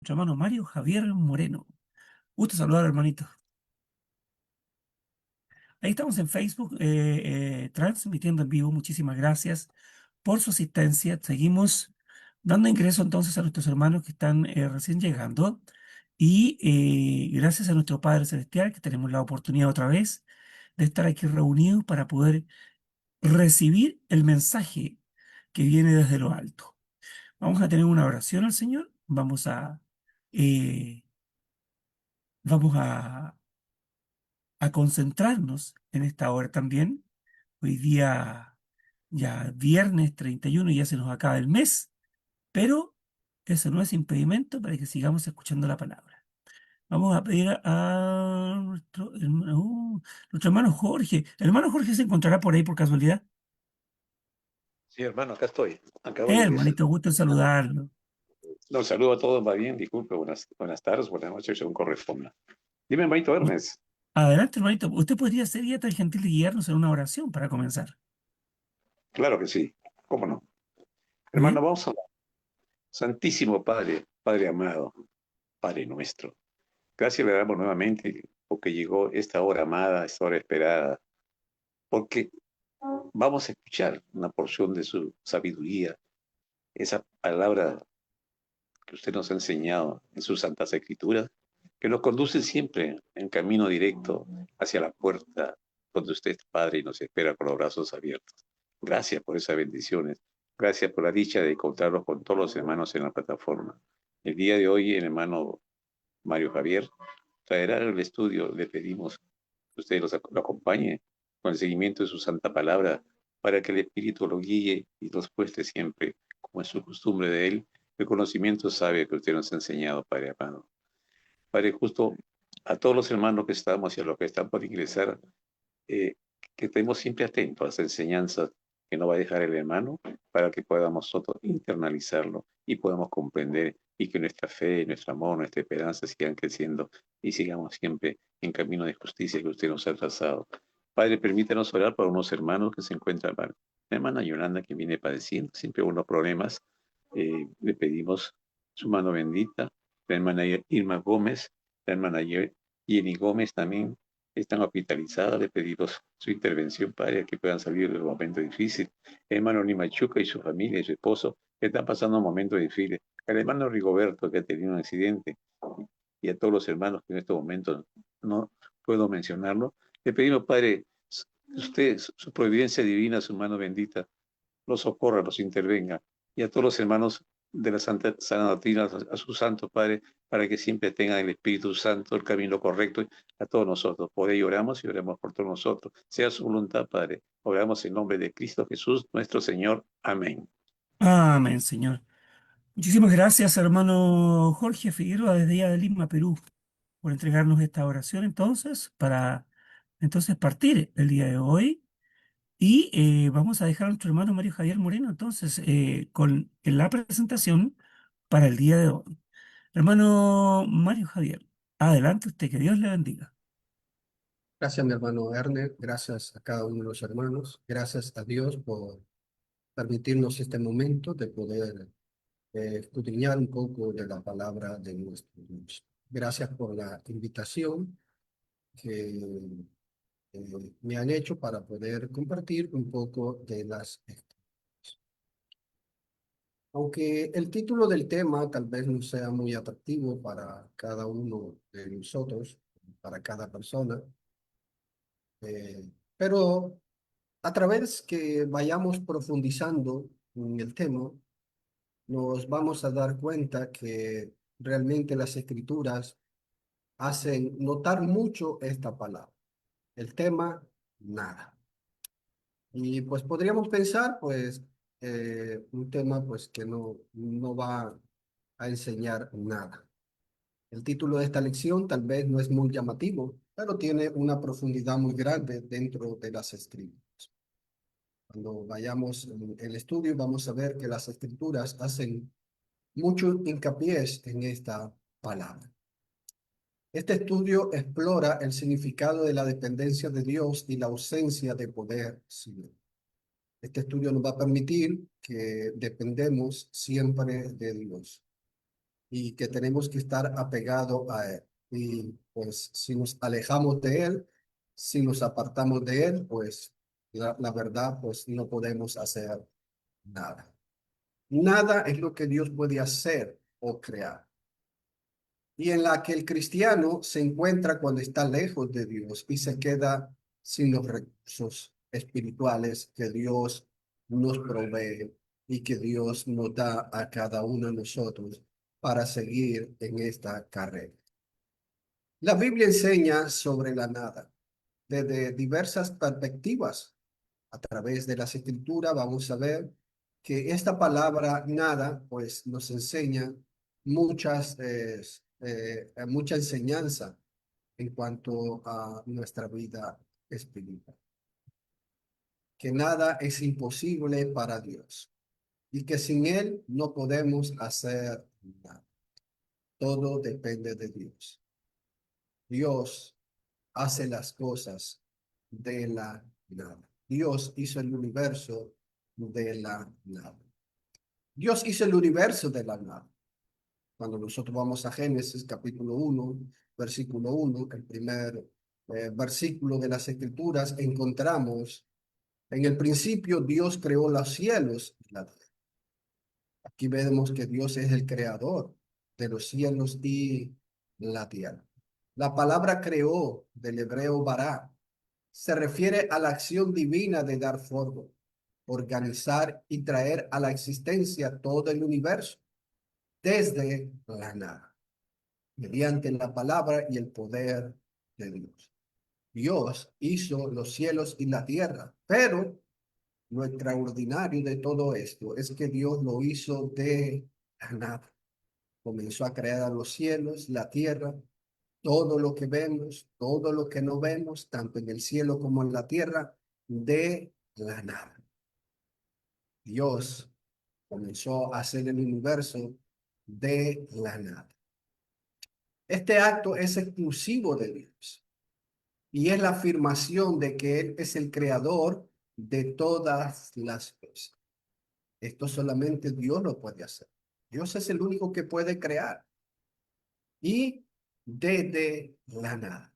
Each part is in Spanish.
nuestro hermano Mario Javier Moreno. Gusto saludar, hermanito. Ahí estamos en Facebook, transmitiendo en vivo. Muchísimas gracias por su asistencia. Seguimos dando ingreso entonces a nuestros hermanos que están recién llegando. Y gracias a nuestro Padre Celestial que tenemos la oportunidad otra vez de estar aquí reunidos para poder recibir el mensaje que viene desde lo alto. Vamos a tener una oración al Señor. Eh, vamos a concentrarnos en esta hora también. Hoy día ya viernes 31 y ya se nos acaba el mes, pero eso no es impedimento para que sigamos escuchando la palabra. Vamos a pedir a nuestro hermano Jorge. ¿El hermano Jorge se encontrará por ahí por casualidad? Sí, hermano, acá estoy. Acabo de ingresar. Hermanito, gusto en saludarlo. No, saludo a todos, va bien, disculpe, buenas tardes, buenas noches, según corresponda. Dime, hermanito Ernest. Adelante, hermanito. ¿Usted podría ser ya tan gentil de guiarnos en una oración para comenzar? Claro que sí, cómo no. Hermano, Bien. vamos a hablar. Santísimo Padre, Padre amado, Padre nuestro. Gracias le damos nuevamente porque llegó esta hora amada, esta hora esperada, porque vamos a escuchar una porción de su sabiduría, esa palabra que usted nos ha enseñado en sus santas escrituras, que nos conduce siempre en camino directo hacia la puerta donde usted es Padre y nos espera con los brazos abiertos. Gracias por esas bendiciones. Gracias por la dicha de encontrarnos con todos los hermanos en la plataforma. El día de hoy, el hermano Mario Javier traerá el estudio. Le pedimos que usted lo acompañe con el seguimiento de su santa palabra para que el Espíritu lo guíe y nos muestre siempre, como es su costumbre de él, el conocimiento sabio que usted nos ha enseñado, Padre amado. Padre, justo a todos los hermanos que estamos y a los que están por ingresar, eh, que estemos siempre atentos a las enseñanzas que nos va a dejar el hermano para que podamos nosotros internalizarlo y podamos comprender y que nuestra fe, nuestro amor, nuestra esperanza sigan creciendo y sigamos siempre en camino de justicia que usted nos ha trazado. Padre, permítanos orar por unos hermanos que se encuentran mal. La hermana Yolanda que viene padeciendo siempre unos problemas, le pedimos su mano bendita. La hermana Irma Gómez, la hermana Jenny Gómez también están hospitalizadas. Le pedimos su intervención para que puedan salir de un momento difícil. El hermano Nimachuca y su familia y su esposo están pasando un momento difícil. El hermano Rigoberto que ha tenido un accidente y a todos los hermanos que en estos momentos no puedo mencionarlo, le pedimos, Padre, usted, su providencia divina, su mano bendita, los socorra, los intervenga, y a todos los hermanos de la Sana Doctrina, a su Santo Padre, para que siempre tengan el Espíritu Santo, el camino correcto, a todos nosotros. Por ello oramos y oramos por todos nosotros. Sea su voluntad, Padre. Oramos en nombre de Cristo Jesús, nuestro Señor. Amén. Amén, Señor. Muchísimas gracias, hermano Jorge Figueroa, desde allá de Lima, Perú, por entregarnos esta oración entonces, para entonces partir el día de hoy. Y vamos a dejar a nuestro hermano Mario Javier Moreno entonces con la presentación para el día de hoy. Hermano Mario Javier, adelante usted, que Dios le bendiga. Gracias, mi hermano Ernest. Gracias a cada uno de los hermanos. Gracias a Dios por permitirnos este momento de poder escudriñar un poco de la palabra de nuestro Dios. Gracias por la invitación que me han hecho para poder compartir un poco de las Escrituras. Aunque el título del tema tal vez no sea muy atractivo para cada uno de nosotros, para cada persona, pero a través que vayamos profundizando en el tema, nos vamos a dar cuenta que realmente las escrituras hacen notar mucho esta palabra. El tema, nada. Y pues podríamos pensar, pues, un tema pues que no va a enseñar nada. El título de esta lección tal vez no es muy llamativo, pero tiene una profundidad muy grande dentro de las escrituras. Cuando vayamos en el estudio, vamos a ver que las escrituras hacen mucho hincapié en esta palabra. Este estudio explora el significado de la dependencia de Dios y la ausencia de poder civil. Este estudio nos va a permitir que dependemos siempre de Dios. y que tenemos que estar apegados a Él. Y pues si nos alejamos de Él, si nos apartamos de Él, pues la verdad, pues no podemos hacer nada. Nada es lo que Dios puede hacer o crear. Y en la que el cristiano se encuentra cuando está lejos de Dios y se queda sin los recursos espirituales que Dios nos provee y que Dios nos da a cada uno de nosotros para seguir en esta carrera. La Biblia enseña sobre la nada desde diversas perspectivas. A través de las escrituras vamos a ver que esta palabra nada pues nos enseña mucha enseñanza en cuanto a nuestra vida espiritual. Que nada es imposible para Dios y que sin Él no podemos hacer nada. Todo depende de Dios. Dios hace las cosas de la nada. Dios hizo el universo de la nada. Dios hizo el universo de la nada. Cuando nosotros vamos a Génesis capítulo 1, versículo 1, el primer versículo de las Escrituras, encontramos, en el principio Dios creó los cielos y la tierra. Aquí vemos que Dios es el creador de los cielos y la tierra. La palabra creó del hebreo bará se refiere a la acción divina de dar forma, organizar y traer a la existencia todo el universo desde la nada, mediante la palabra y el poder de Dios. Dios hizo los cielos y la tierra, pero lo extraordinario de todo esto es que Dios lo hizo de la nada. Comenzó a crear los cielos, la tierra, todo lo que vemos, todo lo que no vemos, tanto en el cielo como en la tierra, de la nada. Dios comenzó a hacer el universo de la nada. Este acto es exclusivo de Dios y es la afirmación de que Él es el creador de todas las cosas. Esto solamente Dios lo puede hacer. Dios es el único que puede crear y desde la nada.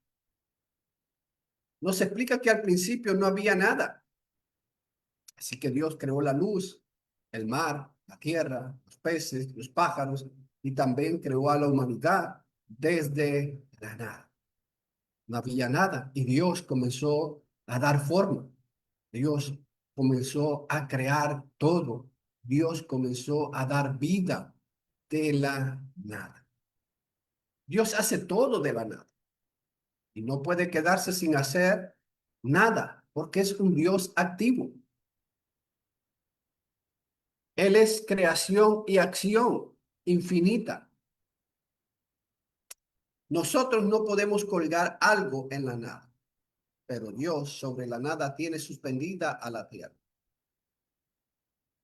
Nos explica que al principio no había nada. Así que Dios creó la luz, el mar, la tierra, los peces, los pájaros y también creó a la humanidad desde la nada. No había nada y Dios comenzó a dar forma. Dios comenzó a crear todo. Dios comenzó a dar vida de la nada. Dios hace todo de la nada y no puede quedarse sin hacer nada porque es un Dios activo. Él es creación y acción infinita. Nosotros no podemos colgar algo en la nada, pero Dios sobre la nada tiene suspendida a la tierra.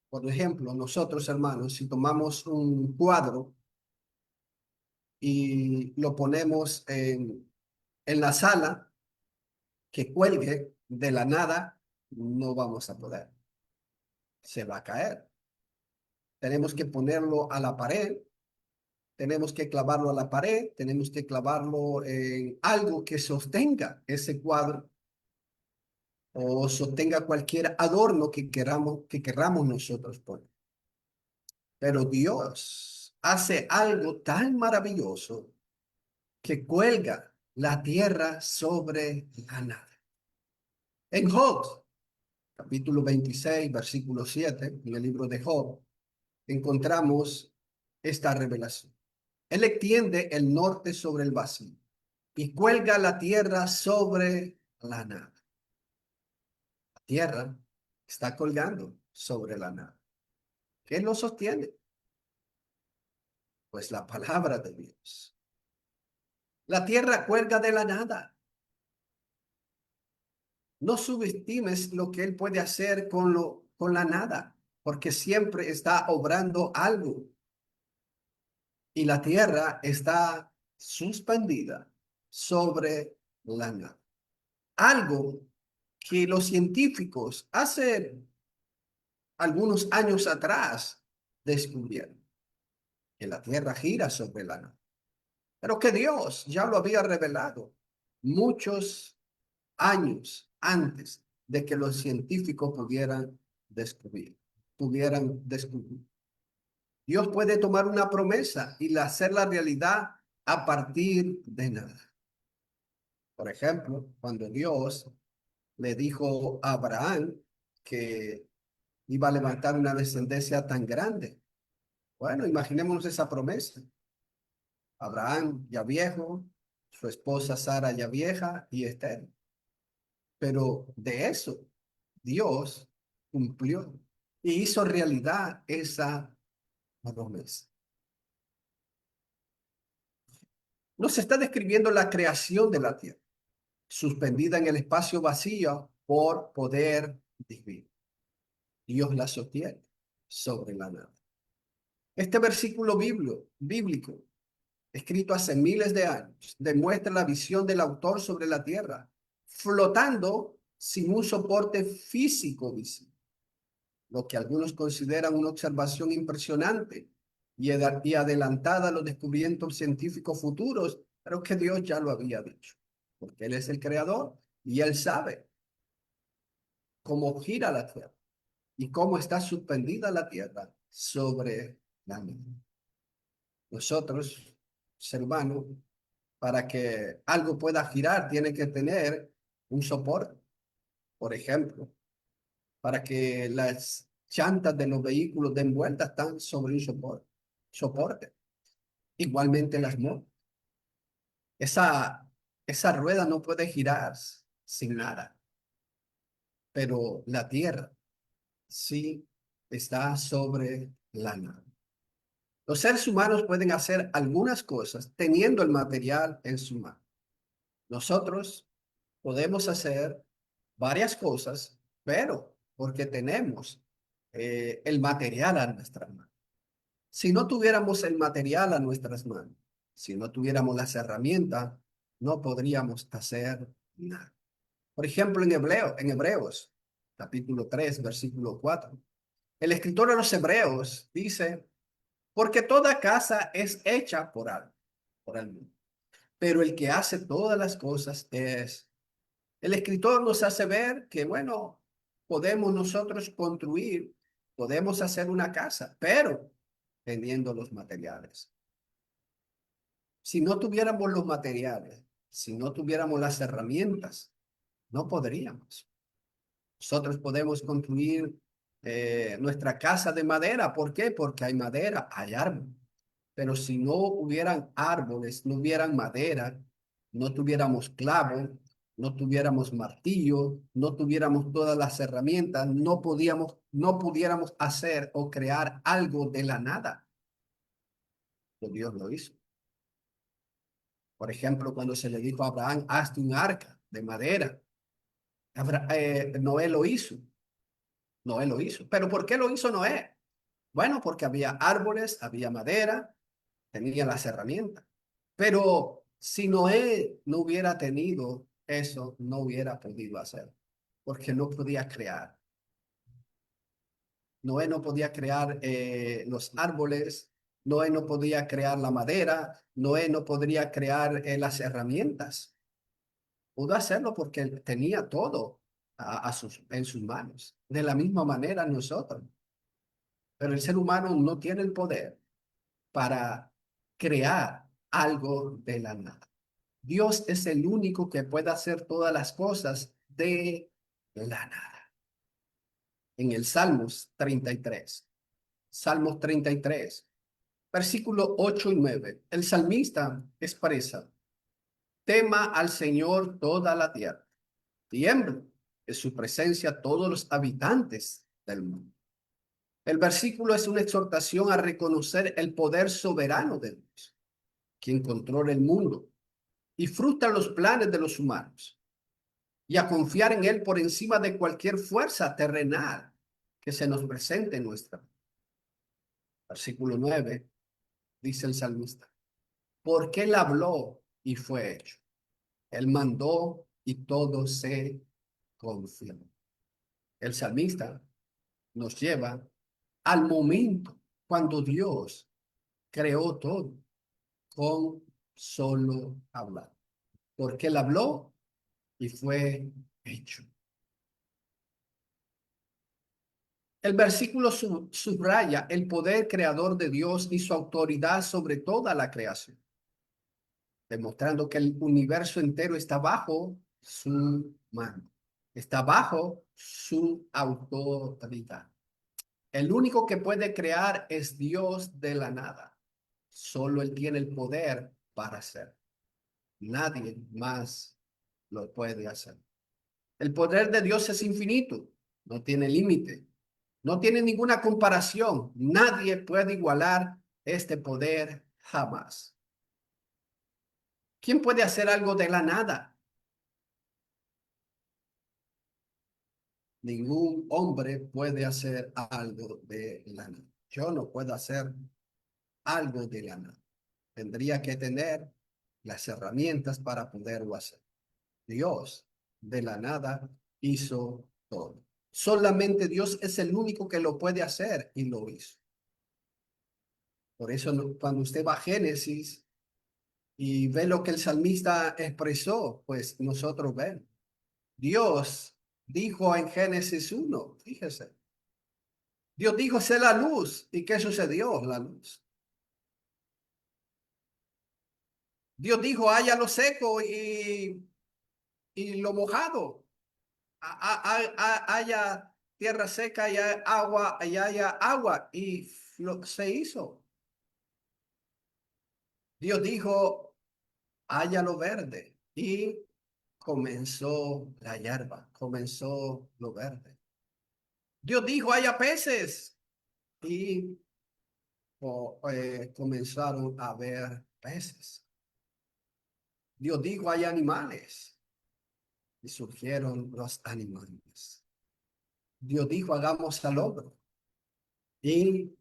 Por ejemplo, nosotros, hermanos, si tomamos un cuadro y lo ponemos en la sala, que cuelgue de la nada, no vamos a poder. Se va a caer. Tenemos que ponerlo a la pared, tenemos que clavarlo a la pared, tenemos que clavarlo en algo que sostenga ese cuadro o sostenga cualquier adorno que queramos nosotros poner. Pero Dios hace algo tan maravilloso que cuelga la tierra sobre la nada. En Job, capítulo 26, versículo 7, en el libro de Job, encontramos esta revelación. Él extiende el norte sobre el vacío y cuelga la tierra sobre la nada. La tierra está colgando sobre la nada. ¿Qué lo sostiene? Pues la palabra de Dios. La tierra cuelga de la nada. No subestimes lo que Él puede hacer con la nada, porque siempre está obrando algo. Y la tierra está suspendida sobre la nada. Algo que los científicos hace algunos años atrás descubrieron. que la tierra gira sobre la nada, pero que Dios ya lo había revelado muchos años antes de que los científicos pudieran descubrir. Dios puede tomar una promesa y hacerla realidad a partir de nada. Por ejemplo, cuando Dios le dijo a Abraham que iba a levantar una descendencia tan grande. Bueno, imaginémonos esa promesa. Abraham ya viejo, su esposa Sara ya vieja y estéril. Pero de eso Dios cumplió y hizo realidad esa promesa. Nos está describiendo la creación de la tierra, suspendida en el espacio vacío por poder divino. Dios la sostiene sobre la nada. Este versículo bíblico, escrito hace miles de años, demuestra la visión del autor sobre la tierra, flotando sin un soporte físico visible, lo que algunos consideran una observación impresionante y adelantada a los descubrimientos científicos futuros, pero que Dios ya lo había dicho, porque Él es el creador y Él sabe cómo gira la tierra y cómo está suspendida la tierra sobre la misma. Nosotros, ser humano, para que algo pueda girar, tiene que tener un soporte. Por ejemplo, para que las llantas de los vehículos den vuelta están sobre un soporte. Igualmente las motos. Esa rueda no puede girar sin nada, pero la tierra sí está sobre la nada. Los seres humanos pueden hacer algunas cosas teniendo el material en su mano. Nosotros podemos hacer varias cosas, pero porque tenemos el material a nuestras manos. Si no tuviéramos el material a nuestras manos, si no tuviéramos las herramientas, no podríamos hacer nada. Por ejemplo, en Hebreos, capítulo 3, versículo 4, el escritor de los Hebreos dice, porque toda casa es hecha por algo, pero el que hace todas las cosas es. El escritor nos hace ver que, bueno, podemos nosotros construir, podemos hacer una casa, pero teniendo los materiales. Si no tuviéramos los materiales, si no tuviéramos las herramientas, no podríamos. Nosotros podemos construir nuestra casa de madera. ¿Por qué? Porque hay madera, hay árbol. Pero si no hubieran árboles, no hubieran madera, no tuviéramos clavo, no tuviéramos martillo, no tuviéramos todas las herramientas, no pudiéramos hacer o crear algo de la nada. Pero Dios lo hizo. Por ejemplo, cuando se le dijo a Abraham, hazte un arca de madera. Noé lo hizo. Noé lo hizo. ¿Pero por qué lo hizo Noé? Bueno, porque había árboles, había madera, tenía las herramientas. Pero si Noé no hubiera tenido eso, no hubiera podido hacer, porque no podía crear. Noé no podía crear los árboles, Noé no podía crear la madera, Noé no podría crear las herramientas. Pudo hacerlo porque tenía todo en sus manos. De la misma manera nosotros. Pero el ser humano no tiene el poder para crear algo de la nada. Dios es el único que puede hacer todas las cosas de la nada. En el Salmos 33, versículo 8 y 9, el salmista expresa, tema al Señor toda la tierra, tiembla en su presencia todos los habitantes del mundo. El versículo es una exhortación a reconocer el poder soberano de Dios, quien controla el mundo y frustra los planes de los humanos, y a confiar en Él por encima de cualquier fuerza terrenal que se nos presente en nuestra vida. Versículo 9, dice el salmista, porque Él habló y fue hecho. Él mandó y todo se confirmó. El salmista nos lleva al momento cuando Dios creó todo con solo hablar. Porque él habló y fue hecho. El versículo subraya el poder creador de Dios y su autoridad sobre toda la creación, demostrando que el universo entero está bajo su mano, está bajo su autoridad. El único que puede crear es Dios de la nada. Solo Él tiene el poder para hacer. Nadie más lo puede hacer. El poder de Dios es infinito, no tiene límite, no tiene ninguna comparación. Nadie puede igualar este poder jamás. ¿Quién puede hacer algo de la nada? Ningún hombre puede hacer algo de la nada. Yo no puedo hacer algo de la nada. Tendría que tener las herramientas para poderlo hacer. Dios de la nada hizo todo. Solamente Dios es el único que lo puede hacer y lo hizo. Por eso cuando usted va a Génesis y ve lo que el salmista expresó, pues nosotros vemos. Dios dijo en Génesis 1, fíjese. Dios dijo, sé la luz. ¿Y qué sucedió? La luz. Dios dijo, haya lo seco y lo mojado. Haya tierra seca y haya agua. Y se hizo. Dios dijo, haya lo verde. Y comenzó la hierba, comenzó lo verde. Dios dijo, haya peces. Y comenzaron a haber peces. Dios dijo, hay animales. Y surgieron los animales. Dios dijo, hagamos al hombre. Y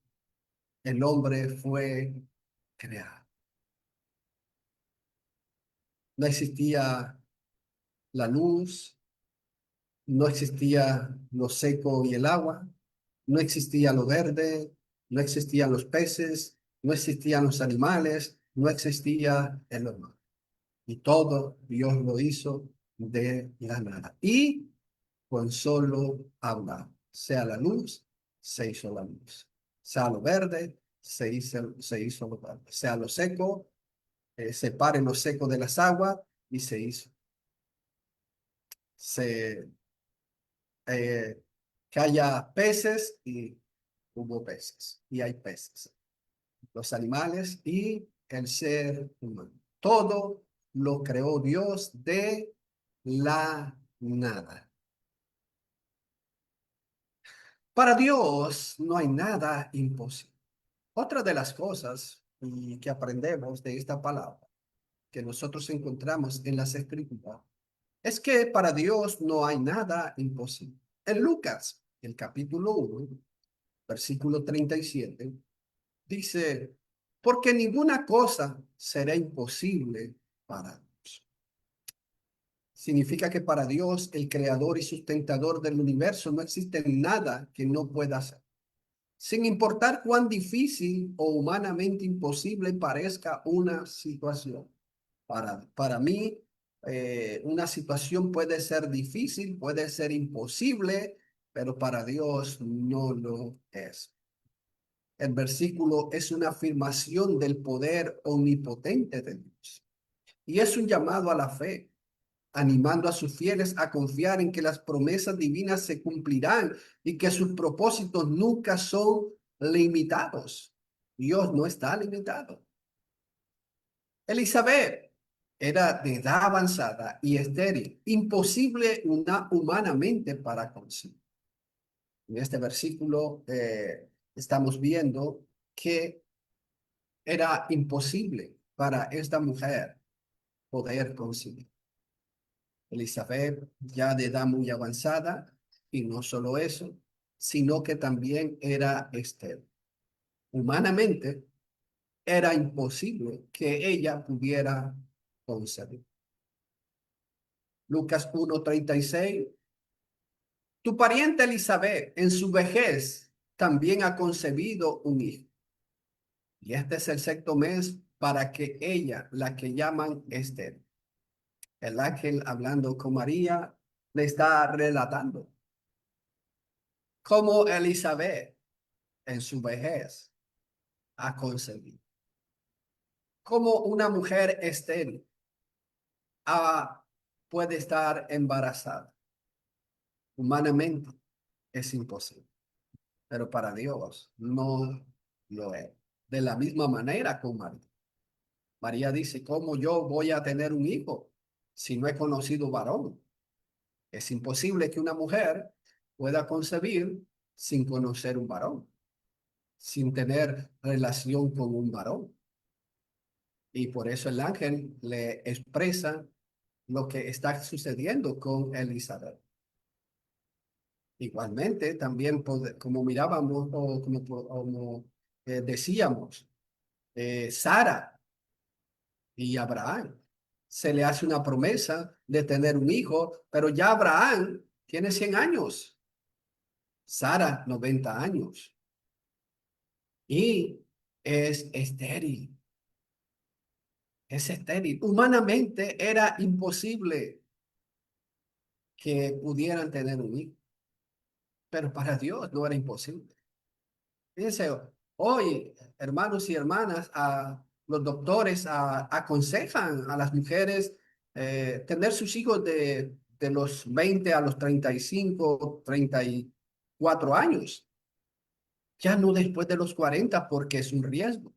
el hombre fue creado. No existía la luz, no existía lo seco y el agua, no existía lo verde, no existían los peces, no existían los animales, no existía el hombre. Y todo Dios lo hizo de la nada. Y con solo hablar, sea la luz, se hizo la luz. Sea lo verde, se hizo lo verde. Sea lo seco, separe lo seco de las aguas y se hizo. Se, que haya peces y hubo peces. Y hay peces. Los animales y el ser humano. Todo lo creó Dios de la nada. Para Dios no hay nada imposible. Otra de las cosas que aprendemos de esta palabra que nosotros encontramos en las Escrituras es que para Dios no hay nada imposible. En Lucas, el capítulo 1, versículo 37, dice, porque ninguna cosa será imposible para Dios. Significa que para Dios, el creador y sustentador del universo, no existe nada que no pueda hacer. Sin importar cuán difícil o humanamente imposible parezca una situación. Para mí, una situación puede ser difícil, puede ser imposible, pero para Dios no lo es. El versículo es una afirmación del poder omnipotente de Dios. Y es un llamado a la fe, animando a sus fieles a confiar en que las promesas divinas se cumplirán y que sus propósitos nunca son limitados. Dios no está limitado. Elizabeth era de edad avanzada y estéril, imposible humanamente para concebir. En este versículo estamos viendo que era imposible para esta mujer poder concebir. Elizabeth ya de edad muy avanzada, y no solo eso, sino que también era estéril. Humanamente era imposible que ella pudiera concebir. Lucas 1:36. Tu pariente Elizabeth en su vejez también ha concebido un hijo. Y este es el sexto mes para que ella, la que llaman Esther, el ángel hablando con María, le está relatando cómo Elizabeth en su vejez ha concebido, cómo una mujer estéril puede estar embarazada. Humanamente es imposible, pero para Dios no lo es. De la misma manera con María. María dice, ¿cómo yo voy a tener un hijo si no he conocido varón? Es imposible que una mujer pueda concebir sin conocer un varón, sin tener relación con un varón. Y por eso el ángel le expresa lo que está sucediendo con Elizabeth. Igualmente, también como mirábamos o como decíamos, Sara y Abraham, se le hace una promesa de tener un hijo, pero ya Abraham tiene 100 años, Sara 90 años y es estéril, es estéril. Humanamente era imposible que pudieran tener un hijo, pero para Dios no era imposible. Fíjense, hoy, hermanos y hermanas, los doctores aconsejan a las mujeres tener sus hijos de los 20 a los 35, 34 años, ya no después de los 40 porque es un riesgo.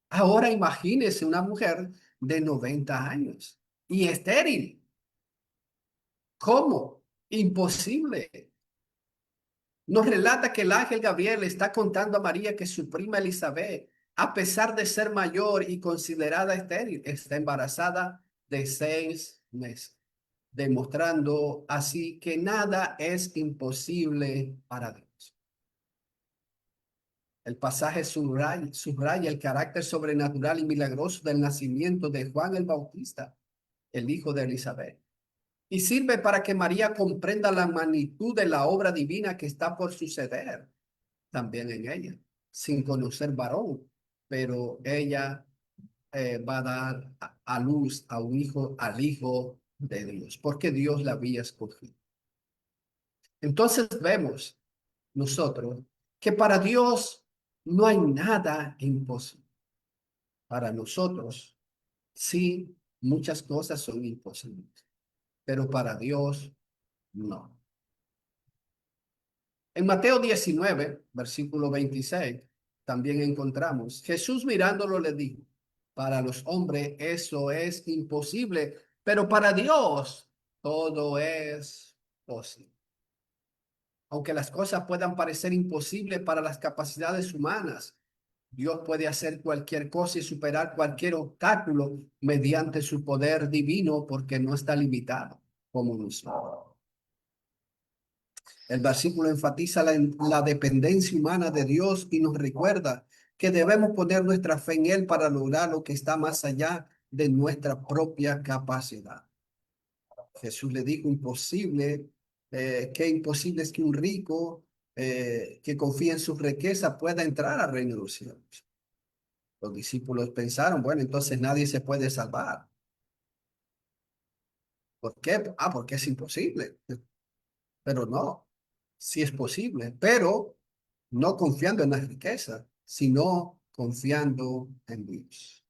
Ahora imagínese una mujer de 90 años y estéril. ¿Cómo? Imposible. Nos relata que el ángel Gabriel le está contando a María que su prima Elizabeth, a pesar de ser mayor y considerada estéril, está embarazada de 6 meses, demostrando así que nada es imposible para Dios. El pasaje subraya el carácter sobrenatural y milagroso del nacimiento de Juan el Bautista, el hijo de Elizabeth, y sirve para que María comprenda la magnitud de la obra divina que está por suceder también en ella, sin conocer varón, pero ella va a dar a luz a un hijo, al hijo de Dios, porque Dios la había escogido. Entonces vemos nosotros que para Dios no hay nada imposible. Para nosotros, sí, muchas cosas son imposibles, pero para Dios no. En Mateo 19, versículo 26, también encontramos, Jesús mirándolo le dijo, para los hombres eso es imposible, pero para Dios todo es posible. Aunque las cosas puedan parecer imposibles para las capacidades humanas, Dios puede hacer cualquier cosa y superar cualquier obstáculo mediante su poder divino porque no está limitado como nosotros. El versículo enfatiza la dependencia humana de Dios y nos recuerda que debemos poner nuestra fe en Él para lograr lo que está más allá de nuestra propia capacidad. Jesús le dijo imposible, que imposible es que un rico que confía en su riqueza pueda entrar al reino de los cielos. Los discípulos pensaron, bueno, entonces nadie se puede salvar. ¿Por qué? Porque es imposible. Pero no, sí es posible, pero no confiando en la riqueza, sino confiando en Dios.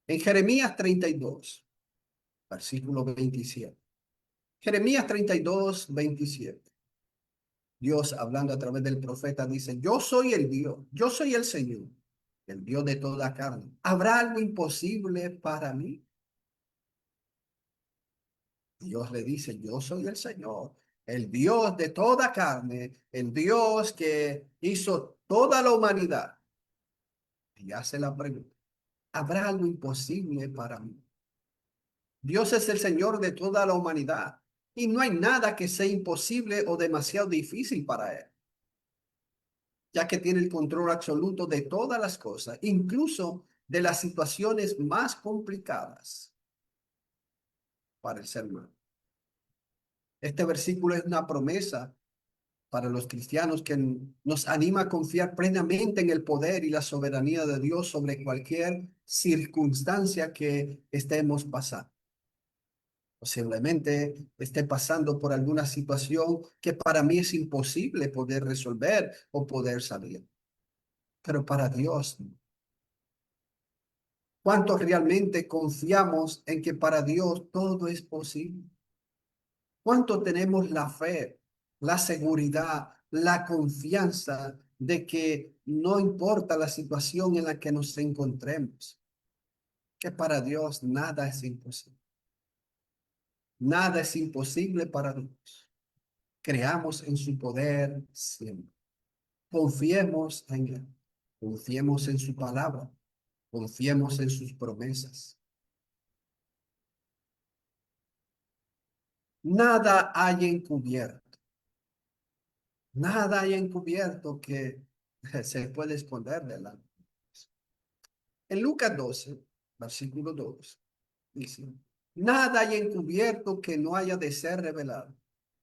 En Jeremías 32, versículo 27. Jeremías 32, 27. Dios hablando a través del profeta dice, yo soy el Dios, yo soy el Señor, el Dios de toda carne. ¿Habrá algo imposible para mí? Dios le dice, yo soy el Señor, el Dios de toda carne, el Dios que hizo toda la humanidad. Y hace la pregunta, ¿habrá algo imposible para mí? Dios es el Señor de toda la humanidad y no hay nada que sea imposible o demasiado difícil para Él, ya que tiene el control absoluto de todas las cosas, incluso de las situaciones más complicadas para el ser humano. Este versículo es una promesa para los cristianos que nos anima a confiar plenamente en el poder y la soberanía de Dios sobre cualquier circunstancia que estemos pasando. Posiblemente esté pasando por alguna situación que para mí es imposible poder resolver o poder salir. Pero para Dios, no. ¿Cuántos realmente confiamos en que para Dios todo es posible? ¿Cuánto tenemos la fe, la seguridad, la confianza de que no importa la situación en la que nos encontremos, que para Dios nada es imposible? Nada es imposible para Dios. Creamos en su poder siempre. Confiemos en Él. Confiemos en su palabra. Confiemos en sus promesas. Nada hay encubierto. Nada hay encubierto que se puede esconder delante. En Lucas 12, versículo 2, dice, nada hay encubierto que no haya de ser revelado,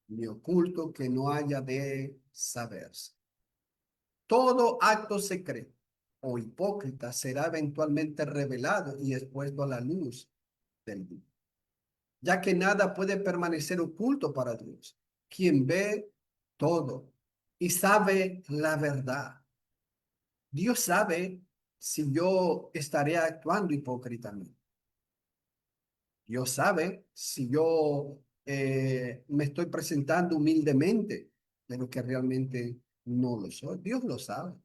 ni oculto que no haya de saberse. Todo acto secreto o hipócrita será eventualmente revelado y expuesto a la luz del día, ya que nada puede permanecer oculto para Dios, quien ve todo y sabe la verdad. Dios sabe si yo estaré actuando hipócritamente. Dios sabe si yo me estoy presentando humildemente, pero que realmente no lo soy. Dios lo sabe.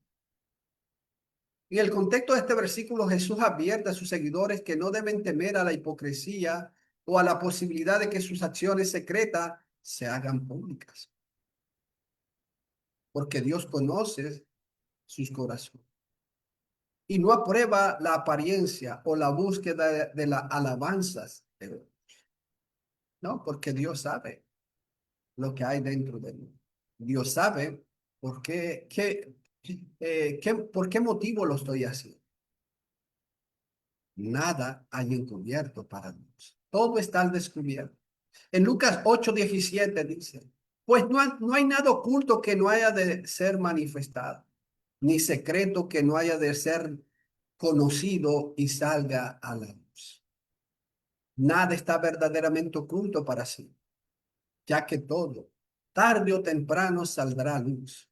En el contexto de este versículo, Jesús advierte a sus seguidores que no deben temer a la hipocresía o a la posibilidad de que sus acciones secretas se hagan públicas, porque Dios conoce sus corazones y no aprueba la apariencia o la búsqueda de las alabanzas de Dios, ¿no? Porque Dios sabe lo que hay dentro de mí. Dios sabe por qué motivo lo estoy haciendo. Nada hay encubierto para Dios. Todo está al descubierto. En Lucas 8:17 dice, pues no hay nada oculto que no haya de ser manifestado, ni secreto que no haya de ser conocido y salga a la luz. Nada está verdaderamente oculto para sí, ya que todo, tarde o temprano, saldrá a luz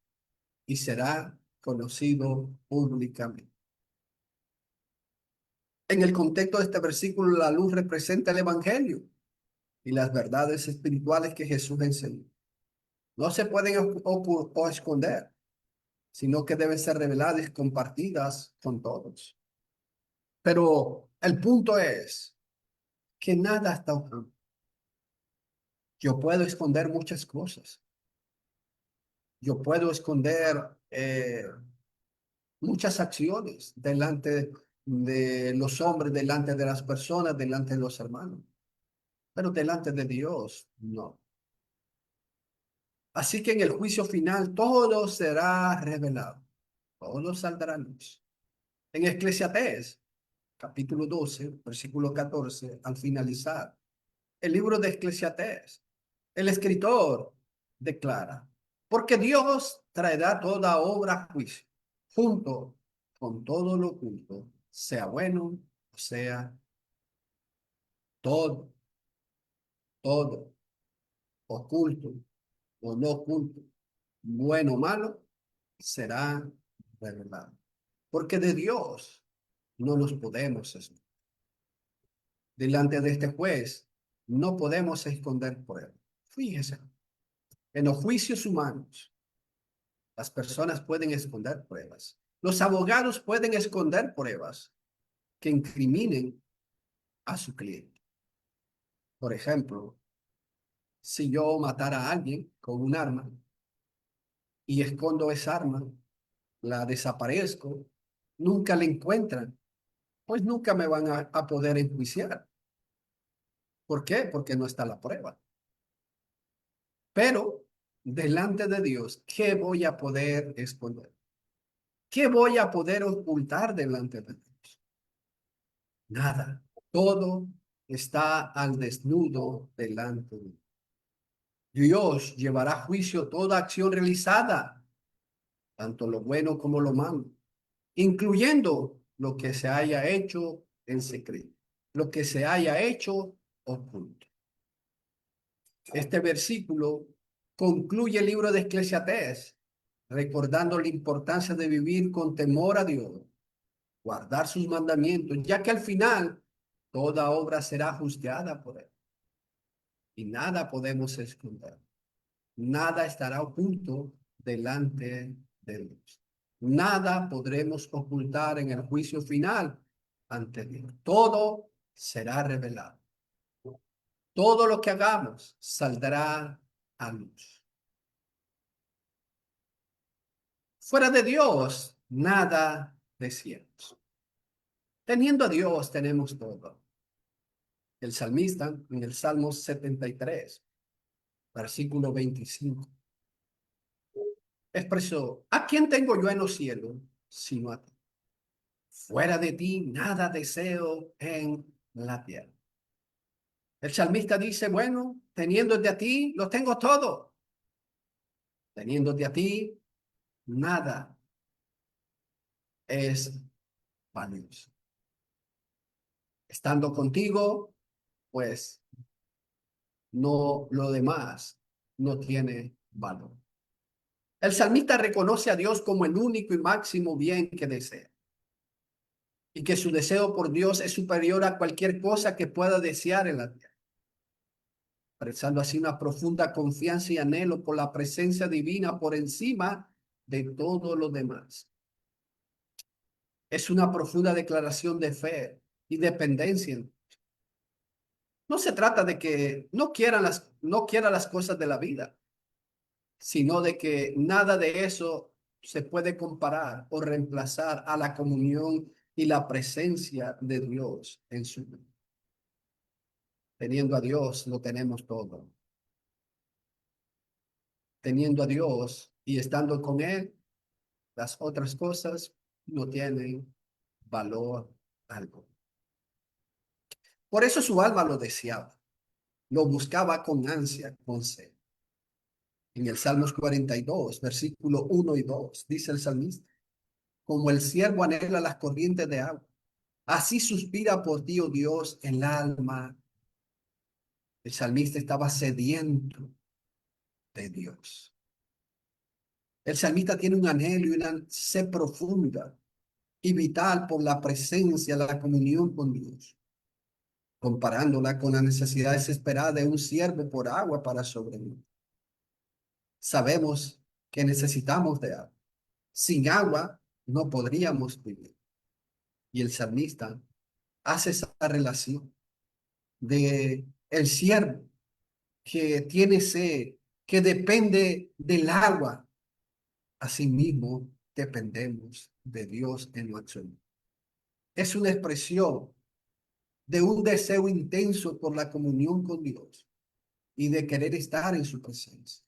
y será conocido públicamente. En el contexto de este versículo, la luz representa el evangelio y las verdades espirituales que Jesús enseñó. No se pueden o esconder, sino que deben ser reveladas y compartidas con todos. Pero el punto es que nada está oculto. Yo puedo esconder muchas cosas. Yo puedo esconder muchas acciones delante de los hombres, delante de las personas, delante de los hermanos. Pero delante de Dios, no. Así que en el juicio final todo será revelado. Todo saldrá a luz. En Eclesiastés, capítulo 12, versículo 14, al finalizar el libro de Eclesiastés, el escritor declara, porque Dios traerá toda obra a juicio, junto con todo lo oculto, sea bueno o sea todo, todo, oculto o no oculto, bueno o malo, será revelado. Porque de Dios no nos podemos esconder. Delante de este juez no podemos esconder pruebas. Fíjese, en los juicios humanos, las personas pueden esconder pruebas. Los abogados pueden esconder pruebas que incriminen a su cliente. Por ejemplo, si yo matara a alguien con un arma y escondo esa arma, la desaparezco, nunca la encuentran, pues nunca me van a poder enjuiciar. ¿Por qué? Porque no está la prueba. Pero delante de Dios, ¿qué voy a poder esconder? ¿Qué voy a poder ocultar delante de Dios? Nada. Todo está al desnudo delante de Dios. Dios llevará a juicio toda acción realizada, tanto lo bueno como lo malo, incluyendo lo que se haya hecho en secreto, lo que se haya hecho oculto. Este versículo concluye el libro de Eclesiastés, recordando la importancia de vivir con temor a Dios, guardar sus mandamientos, ya que al final toda obra será juzgada por él y nada podemos esconder. Nada estará oculto delante de Dios. Nada podremos ocultar en el juicio final ante Dios. Todo será revelado. Todo lo que hagamos saldrá a luz. Fuera de Dios, nada deseamos. Teniendo a Dios, tenemos todo. El salmista, en el Salmo 73, versículo 25, expresó: ¿a quién tengo yo en los cielos sino a ti? Fuera de ti, nada deseo en la tierra. El salmista dice: bueno, teniéndote a ti, lo tengo todo. Teniéndote a ti, nada es valioso. Estando contigo, pues no, lo demás no tiene valor. El salmista reconoce a Dios como el único y máximo bien que desea, y que su deseo por Dios es superior a cualquier cosa que pueda desear en la tierra, expresando así una profunda confianza y anhelo por la presencia divina por encima de todo lo demás. Es una profunda declaración de fe y dependencia. No se trata de que no quiera las cosas de la vida, sino de que nada de eso se puede comparar o reemplazar a la comunión y la presencia de Dios en su vida. Teniendo a Dios, lo tenemos todo. Teniendo a Dios y estando con Él, las otras cosas no tienen valor alguno. Por eso su alma lo deseaba, lo buscaba con ansia, con sed. En el Salmos 42, versículo 1 y 2, dice el salmista: como el ciervo anhela las corrientes de agua, así suspira por ti, oh Dios, el alma. El salmista estaba sediento de Dios. El salmista tiene un anhelo y una sed profunda y vital por la presencia, la comunión con Dios, comparándola con la necesidad desesperada de un siervo por agua para sobrevivir. Sabemos que necesitamos de agua. Sin agua no podríamos vivir. Y el salmista hace esa relación de el siervo que tiene sed, que depende del agua. Asimismo, dependemos de Dios en lo absoluto. Es una expresión de un deseo intenso por la comunión con Dios y de querer estar en su presencia.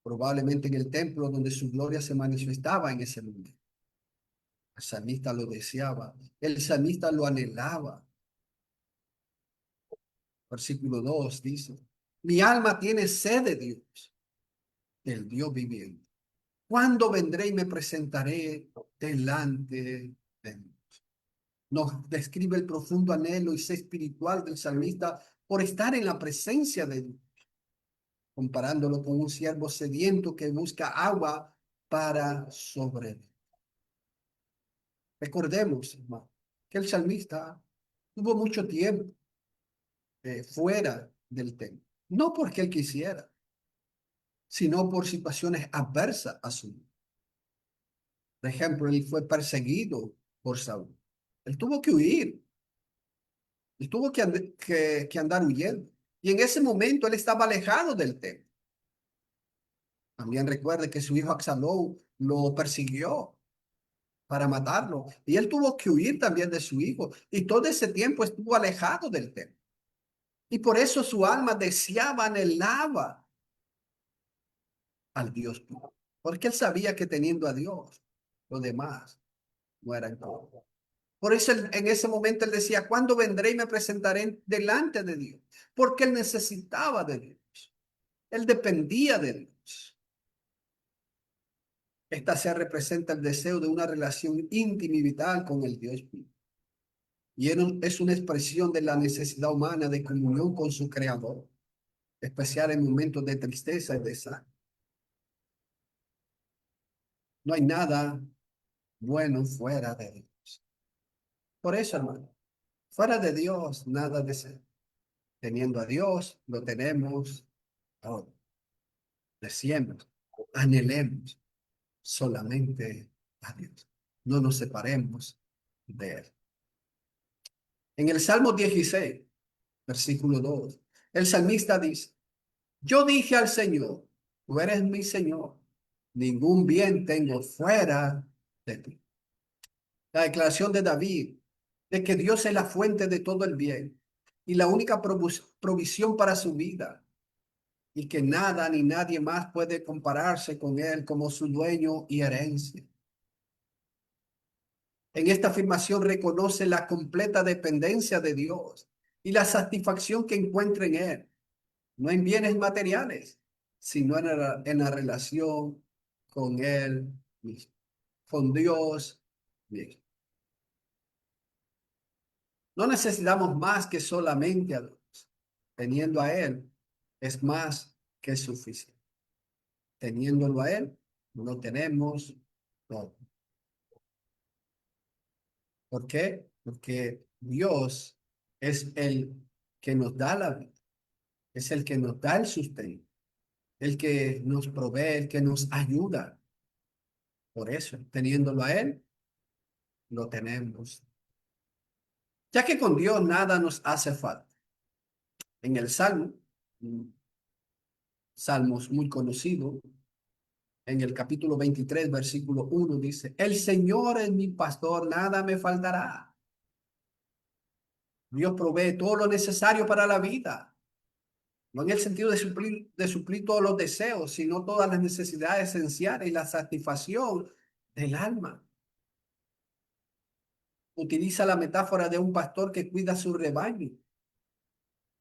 Probablemente en el templo donde su gloria se manifestaba en ese momento. El salmista lo deseaba, el salmista lo anhelaba. Versículo 2 dice: mi alma tiene sed de Dios, del Dios viviente. ¿Cuándo vendré y me presentaré delante de Dios? Nos describe el profundo anhelo y sed espiritual del salmista por estar en la presencia de Dios, comparándolo con un siervo sediento que busca agua para sobrevivir. Recordemos, hermano, que el salmista tuvo mucho tiempo fuera del templo, no porque él quisiera, sino por situaciones adversas a su vida. Por ejemplo, él fue perseguido por Saúl. Él tuvo que huir. Él tuvo que andar huyendo. Y en ese momento él estaba alejado del templo. También recuerde que su hijo Absalón lo persiguió para matarlo. Y él tuvo que huir también de su hijo. Y todo ese tiempo estuvo alejado del templo. Y por eso su alma deseaba, anhelaba al Dios puro. Porque él sabía que teniendo a Dios, lo demás no era importante. Por eso en ese momento él decía: ¿cuándo vendré y me presentaré delante de Dios? Porque él necesitaba de Dios. Él dependía de Dios. Esta se representa el deseo de una relación íntima y vital con el Dios vivo. Y es una expresión de la necesidad humana de comunión con su Creador, especial en momentos de tristeza y desánimo. No hay nada bueno fuera de Dios. Por eso, hermano, fuera de Dios, nada deseo. Teniendo a Dios, lo tenemos todo. Deseemos, anhelemos solamente a Dios. No nos separemos de Él. En el Salmo 16, versículo 2, el salmista dice, yo dije al Señor, tú eres mi Señor, ningún bien tengo fuera de ti. La declaración de David de que Dios es la fuente de todo el bien y la única provisión para su vida y que nada ni nadie más puede compararse con él como su dueño y herencia. En esta afirmación reconoce la completa dependencia de Dios y la satisfacción que encuentra en él, no en bienes materiales, sino en la relación con él mismo, con Dios mismo. No necesitamos más que solamente a Dios. Teniendo a Él es más que suficiente. Teniéndolo a Él, no tenemos todo. ¿Por qué? Porque Dios es el que nos da la vida, es el que nos da el sustento, el que nos provee, el que nos ayuda. Por eso, teniéndolo a Él, lo tenemos. Ya que con Dios nada nos hace falta. En el Salmo, Salmos muy conocido, en el capítulo 23, versículo 1, dice, el Señor es mi pastor, nada me faltará. Dios provee todo lo necesario para la vida, no en el sentido de suplir todos los deseos, sino todas las necesidades esenciales y la satisfacción del alma. Utiliza la metáfora de un pastor que cuida su rebaño,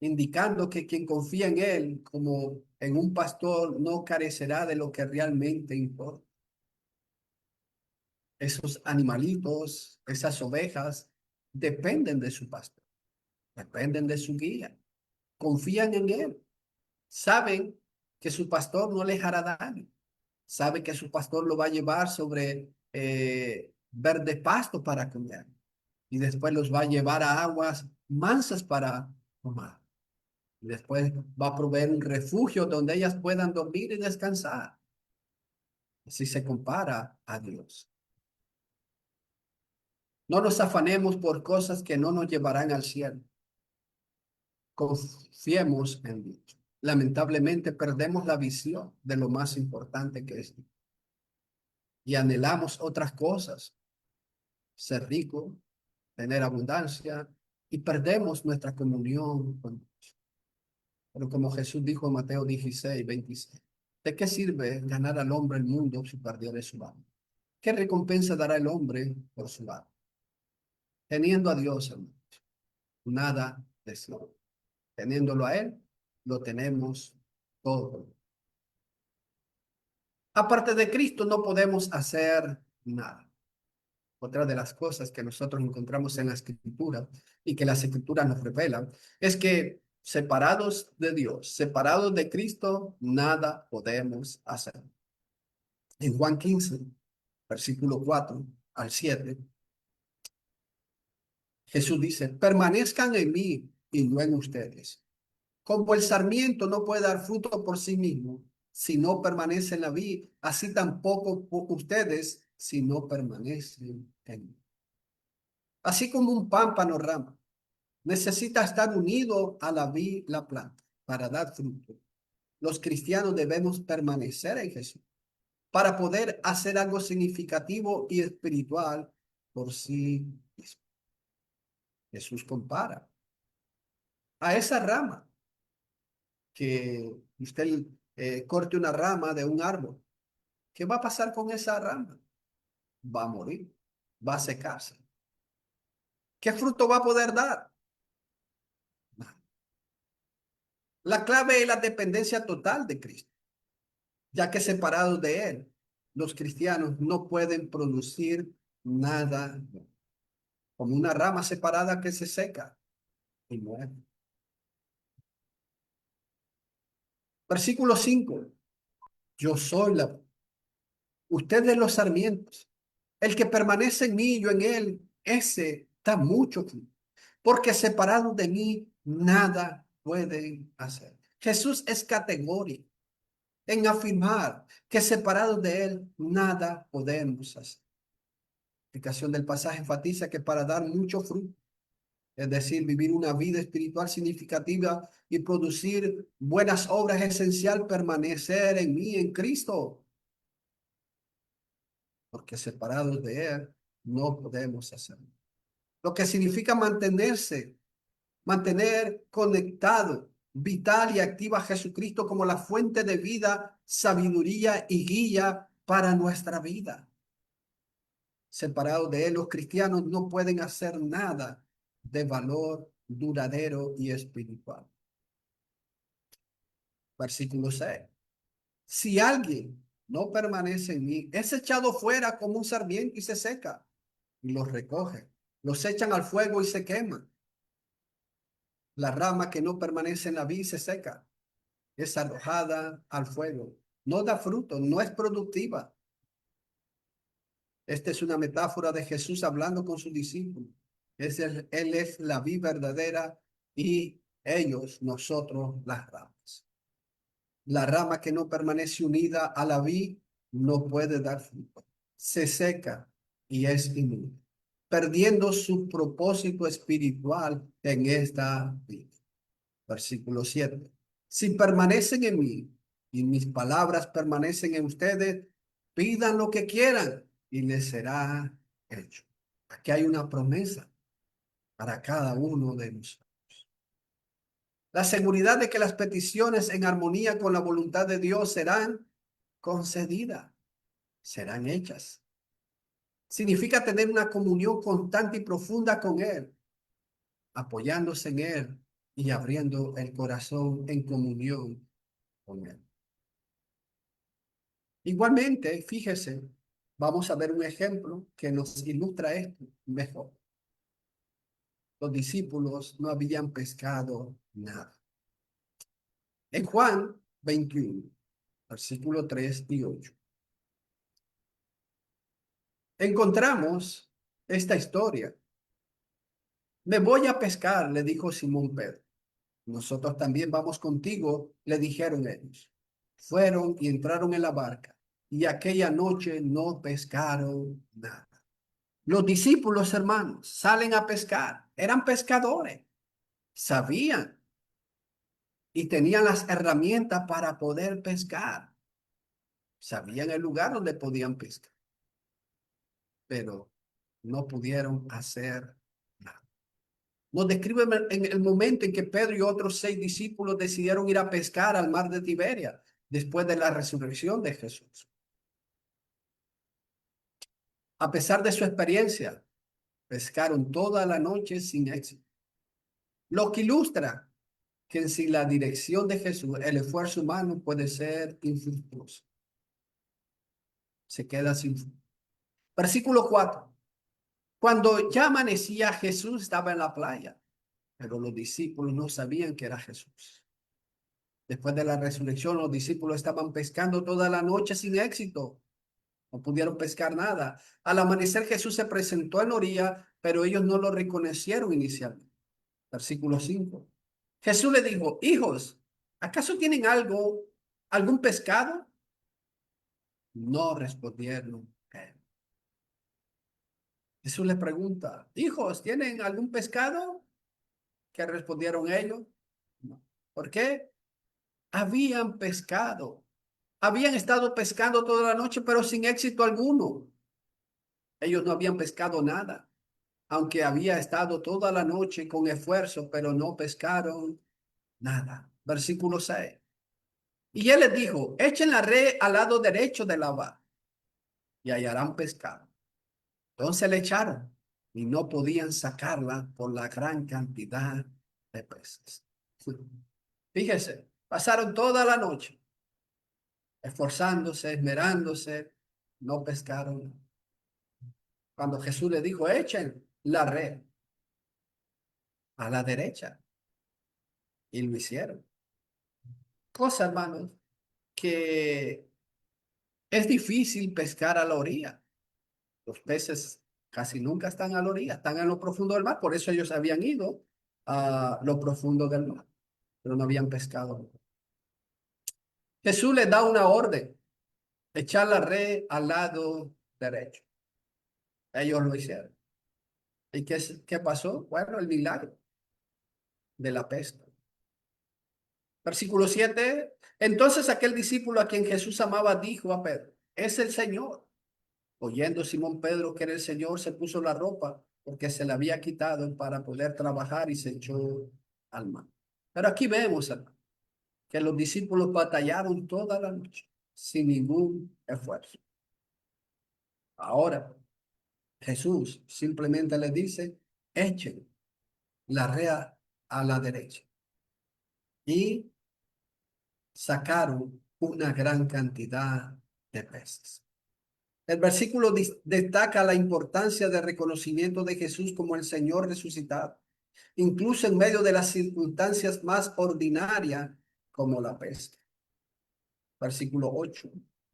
indicando que quien confía en él como en un pastor no carecerá de lo que realmente importa. Esos animalitos, esas ovejas, dependen de su pastor, dependen de su guía, confían en él, saben que su pastor no les hará daño, saben que su pastor lo va a llevar sobre verde pasto para comer y después los va a llevar a aguas mansas para tomar. Y después va a proveer un refugio donde ellas puedan dormir y descansar. Así se compara a Dios. No nos afanemos por cosas que no nos llevarán al cielo. Confiemos en Dios. Lamentablemente perdemos la visión de lo más importante que es Dios. Y anhelamos otras cosas, ser rico, tener abundancia, y perdemos nuestra comunión con Dios. Pero como Jesús dijo en Mateo 16, 26, ¿de qué sirve ganar al hombre el mundo si perdiere su alma? ¿Qué recompensa dará el hombre por su alma? Teniendo a Dios, hermanos, nada deseo. Teniéndolo a Él, lo tenemos todo. Aparte de Cristo no podemos hacer nada. Otra de las cosas que nosotros encontramos en la Escritura y que las Escrituras nos revelan es que separados de Dios, separados de Cristo, nada podemos hacer. En Juan 15, versículo 4 al 7, Jesús dice, permanezcan en mí y no en ustedes. Como el sarmiento no puede dar fruto por sí mismo si no permanece en la vid, así tampoco ustedes si no permanecen en mí. Así como un pámpano rama necesita estar unido a la vid, la planta, para dar fruto. Los cristianos debemos permanecer en Jesús para poder hacer algo significativo y espiritual por sí mismo. Jesús compara a esa rama que usted corte una rama de un árbol. ¿Qué va a pasar con esa rama? Va a morir, va a secarse. ¿Qué fruto va a poder dar? La clave es la dependencia total de Cristo, ya que separados de Él, los cristianos no pueden producir nada, como una rama separada que se seca y muere. Versículo 5. Yo soy la, ustedes los sarmientos. El que permanece en mí, yo en él, ese da mucho fruto, porque separados de mí nada pueden hacer. Jesús es categórico en afirmar que separados de él nada podemos hacer. La explicación del pasaje enfatiza que para dar mucho fruto, es decir, vivir una vida espiritual significativa y producir buenas obras, es esencial permanecer en mí, en Cristo, porque separados de él no podemos hacerlo. Lo que significa mantener conectado, vital y activa a Jesucristo como la fuente de vida, sabiduría y guía para nuestra vida. Separados de él, los cristianos no pueden hacer nada de valor duradero y espiritual. Versículo 6. Si alguien no permanece en mí, es echado fuera como un sarmiento y se seca, y los recoge, los echan al fuego y se queman. La rama que no permanece en la vid se seca, es arrojada al fuego, no da fruto, no es productiva. Esta es una metáfora de Jesús hablando con sus discípulos. Él es la vid verdadera y ellos, nosotros, las ramas. La rama que no permanece unida a la vid no puede dar fruto. Se seca y es inútil, perdiendo su propósito espiritual en esta vida. Versículo 7. Si permanecen en mí y mis palabras permanecen en ustedes, pidan lo que quieran y les será hecho. Aquí hay una promesa para cada uno de nosotros. La seguridad de que las peticiones en armonía con la voluntad de Dios serán concedidas, serán hechas. Significa tener una comunión constante y profunda con Él, apoyándose en Él y abriendo el corazón en comunión con Él. Igualmente, fíjese, vamos a ver un ejemplo que nos ilustra esto mejor. Los discípulos no habían pescado nada. En Juan 21, versículo 3 y 8, encontramos esta historia. Me voy a pescar, le dijo Simón Pedro. Nosotros también vamos contigo, le dijeron ellos. Fueron y entraron en la barca, y aquella noche no pescaron nada. Los discípulos, hermanos, salen a pescar. Eran pescadores, sabían y tenían las herramientas para poder pescar. Sabían el lugar donde podían pescar, pero no pudieron hacer nada. Nos describe en el momento en que Pedro y otros 6 discípulos decidieron ir a pescar al mar de Tiberia después de la resurrección de Jesús. A pesar de su experiencia, pescaron toda la noche sin éxito. Lo que ilustra que sin la dirección de Jesús, el esfuerzo humano puede ser infructuoso. Se queda sin fruto. Versículo 4. Cuando ya amanecía, Jesús estaba en la playa, pero los discípulos no sabían que era Jesús. Después de la resurrección, los discípulos estaban pescando toda la noche sin éxito. No pudieron pescar nada. Al amanecer, Jesús se presentó en la orilla, pero ellos no lo reconocieron inicialmente. Versículo 5. Jesús le dijo, hijos, ¿acaso tienen algún pescado? No respondieron. Jesús les pregunta, hijos, ¿tienen algún pescado? ¿Qué respondieron ellos? No. ¿Por qué? Habían pescado. Habían estado pescando toda la noche, pero sin éxito alguno. Ellos no habían pescado nada, aunque había estado toda la noche con esfuerzo, pero no pescaron nada. Versículo 6. Y él les dijo, echen la red al lado derecho de la barca y hallarán pescado. Entonces le echaron y no podían sacarla por la gran cantidad de peces. Fíjese, pasaron toda la noche esforzándose, esmerándose, no pescaron. Cuando Jesús le dijo, echen la red a la derecha, y lo hicieron. Cosa, hermanos, que es difícil pescar a la orilla. Los peces casi nunca están a la orilla, están en lo profundo del mar. Por eso ellos habían ido a lo profundo del mar, pero no habían pescado. Jesús les da una orden, echar la red al lado derecho. Ellos lo hicieron. ¿Y qué pasó? Bueno, el milagro de la pesca. Versículo 7. Entonces aquel discípulo a quien Jesús amaba dijo a Pedro, es el Señor. Oyendo Simón Pedro que era el Señor, se puso la ropa porque se la había quitado para poder trabajar y se echó al mar. Pero aquí vemos, hermano, que los discípulos batallaron toda la noche sin ningún esfuerzo. Ahora, Jesús simplemente les dice, echen la red a la derecha. Y sacaron una gran cantidad de peces. El versículo destaca la importancia del reconocimiento de Jesús como el Señor resucitado, incluso en medio de las circunstancias más ordinarias como la peste. Versículo 8.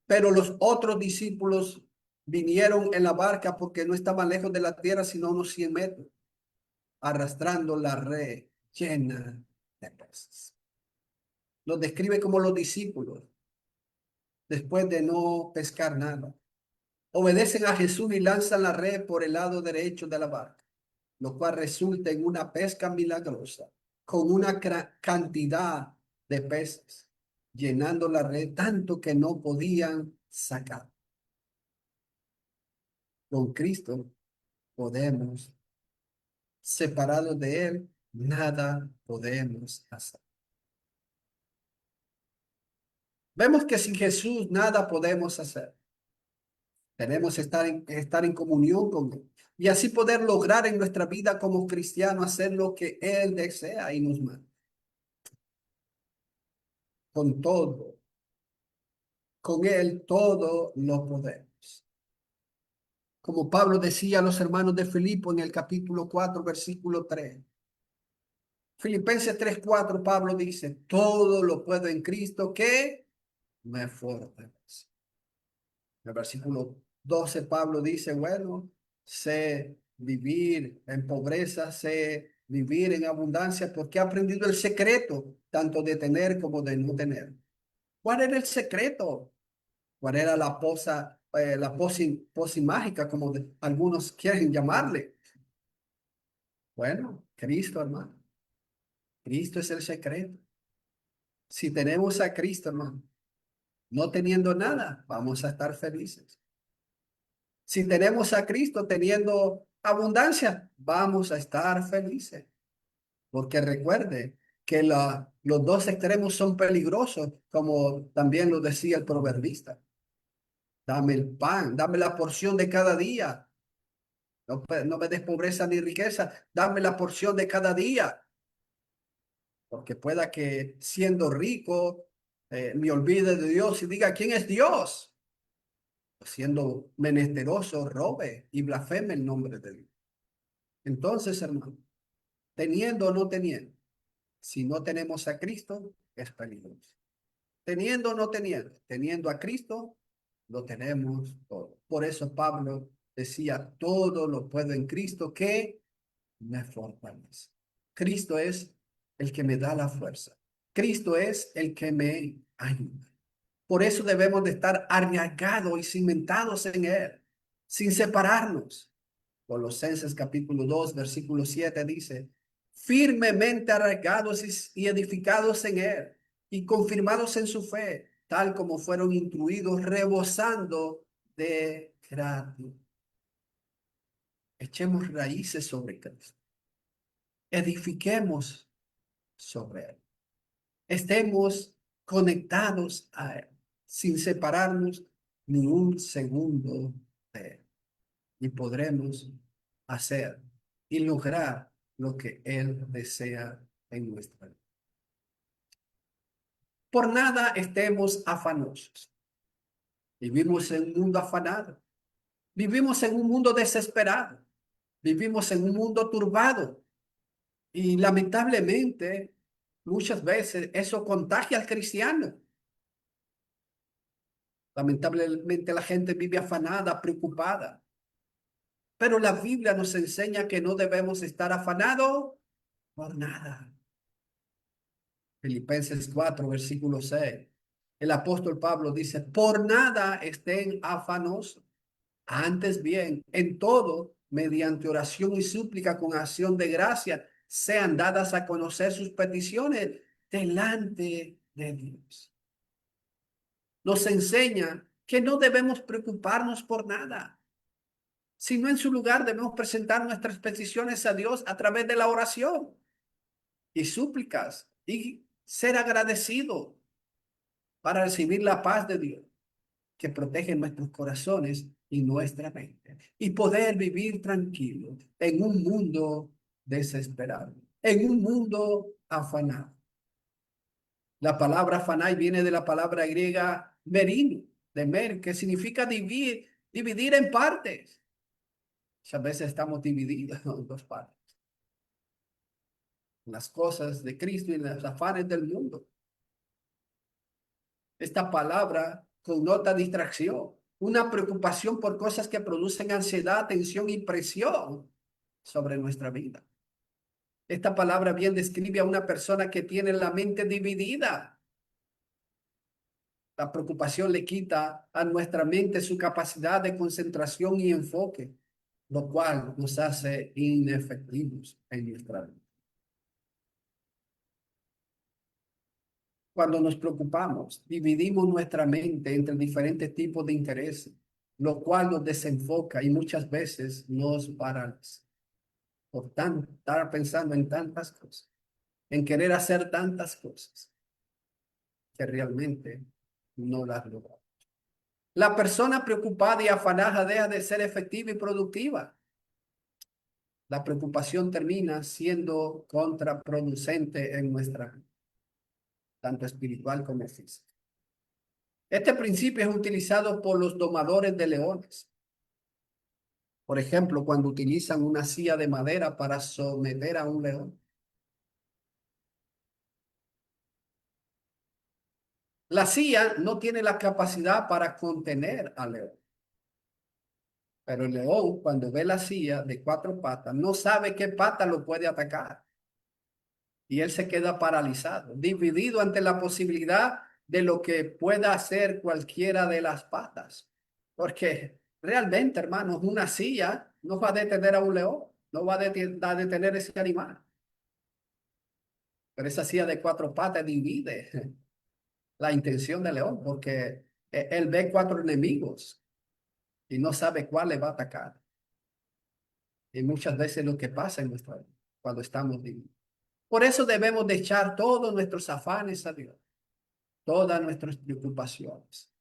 Pero los otros discípulos vinieron en la barca porque no estaban lejos de la tierra, sino unos 100 metros, arrastrando la red llena de peces. Los describe como los discípulos, después de no pescar nada. Obedecen a Jesús y lanzan la red por el lado derecho de la barca, lo cual resulta en una pesca milagrosa, con una cantidad de peces, llenando la red tanto que no podían sacar. Con Cristo podemos, separados de Él, nada podemos hacer. Vemos que sin Jesús nada podemos hacer. Tenemos que estar en comunión con Él y así poder lograr en nuestra vida como cristiano hacer lo que Él desea y nos manda. Con todo, con Él todo lo podemos. Como Pablo decía a los hermanos de Filipo en el capítulo 4, versículo 3. Filipenses 3:4, Pablo dice, todo lo puedo en Cristo que me fortalece. En el versículo 12, Pablo dice, bueno, sé vivir en pobreza, sé vivir en abundancia, porque he aprendido el secreto, tanto de tener como de no tener. ¿Cuál era el secreto? ¿Cuál era la posi mágica, como algunos quieren llamarle? Bueno, Cristo, hermano. Cristo es el secreto. Si tenemos a Cristo, hermano, no teniendo nada, vamos a estar felices. Si tenemos a Cristo teniendo abundancia, vamos a estar felices. Porque recuerde que los dos extremos son peligrosos, como también lo decía el proverbista. Dame el pan, dame la porción de cada día. No me des pobreza ni riqueza, dame la porción de cada día. Porque pueda que siendo rico me olvide de Dios y diga, ¿quién es Dios? Siendo menesteroso, robe y blasfeme el nombre de Dios. Entonces, hermano, teniendo o no teniendo, si no tenemos a Cristo, es peligroso. Teniendo o no teniendo, teniendo a Cristo, lo tenemos todo. Por eso Pablo decía, todo lo puedo en Cristo que me fortalece. Cristo es el que me da la fuerza. Cristo es el que me ayuda. Por eso debemos de estar arraigados y cimentados en Él, sin separarnos. Colosenses capítulo 2, versículo 7 dice, firmemente arraigados y edificados en Él y confirmados en su fe, tal como fueron instruidos, rebosando de gratitud. Echemos raíces sobre Cristo. Edifiquemos sobre Él. Estemos conectados a Él, sin separarnos ni un segundo de Él. Y podremos hacer y lograr lo que Él desea en nuestra vida. Por nada estemos afanosos. Vivimos en un mundo afanado. Vivimos en un mundo desesperado. Vivimos en un mundo turbado. Y lamentablemente, muchas veces eso contagia al cristiano. Lamentablemente la gente vive afanada, preocupada. Pero la Biblia nos enseña que no debemos estar afanados por nada. Filipenses 4, versículo 6. El apóstol Pablo dice, por nada estén afanosos. Antes bien, en todo, mediante oración y súplica con acción de gracia, sean dadas a conocer sus peticiones delante de Dios. Nos enseña que no debemos preocuparnos por nada, sino en su lugar debemos presentar nuestras peticiones a Dios a través de la oración y súplicas y ser agradecido para recibir la paz de Dios que protege nuestros corazones y nuestra mente y poder vivir tranquilo en un mundo desesperado, en un mundo afanado. La palabra afanar viene de la palabra griega merino, de mer, que significa dividir en partes. Muchas veces estamos divididos en dos partes. Las cosas de Cristo y los afanes del mundo. Esta palabra connota distracción, una preocupación por cosas que producen ansiedad, tensión y presión sobre nuestra vida. Esta palabra bien describe a una persona que tiene la mente dividida. La preocupación le quita a nuestra mente su capacidad de concentración y enfoque, lo cual nos hace inefectivos en nuestra vida. Cuando nos preocupamos, dividimos nuestra mente entre diferentes tipos de intereses, lo cual nos desenfoca y muchas veces nos paraliza. Por estar pensando en tantas cosas, en querer hacer tantas cosas que realmente no las logramos. La persona preocupada y afanada deja de ser efectiva y productiva. La preocupación termina siendo contraproducente en nuestra vida, tanto espiritual como física. Este principio es utilizado por los domadores de leones. Por ejemplo, cuando utilizan una silla de madera para someter a un león. La silla no tiene la capacidad para contener al león. Pero el león, cuando ve la silla de 4 patas, no sabe qué pata lo puede atacar. Y él se queda paralizado, dividido ante la posibilidad de lo que pueda hacer cualquiera de las patas. Porque realmente, hermanos, una silla no va a detener a un león, no va a detener ese animal. Pero esa silla de 4 patas divide la intención del león, porque él ve 4 enemigos y no sabe cuál le va a atacar. Y muchas veces lo que pasa en nuestra vida, cuando estamos divididos. Por eso debemos de echar todos nuestros afanes a Dios, todas nuestras preocupaciones.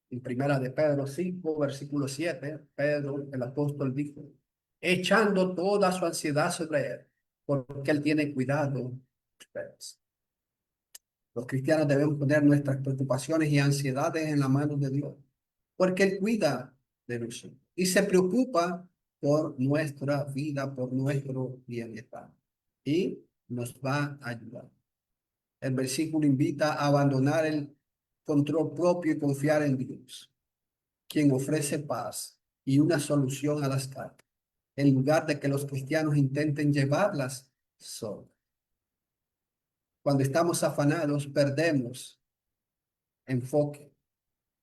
En primera de Pedro 5, versículo 7, Pedro, el apóstol, dijo, echando toda su ansiedad sobre él, porque él tiene cuidado de ustedes. Los cristianos debemos poner nuestras preocupaciones y ansiedades en la mano de Dios, porque él cuida de nosotros y se preocupa por nuestra vida, por nuestro bienestar. Y nos va a ayudar. El versículo invita a abandonar el control propio y confiar en Dios, quien ofrece paz y una solución a las cargas, en lugar de que los cristianos intenten llevarlas solos. Cuando estamos afanados, perdemos enfoque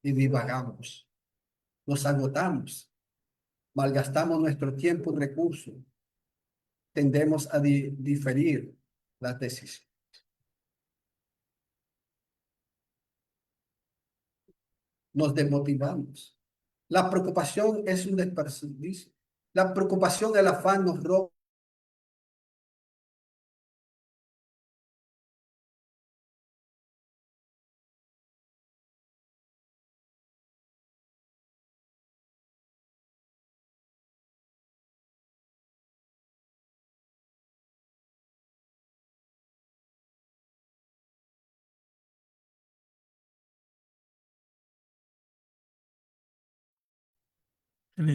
y divagamos. Nos agotamos, malgastamos nuestro tiempo y recursos, tendemos a diferir las decisiones. Nos desmotivamos. La preocupación es un desperdicio. La preocupación, el afán nos roba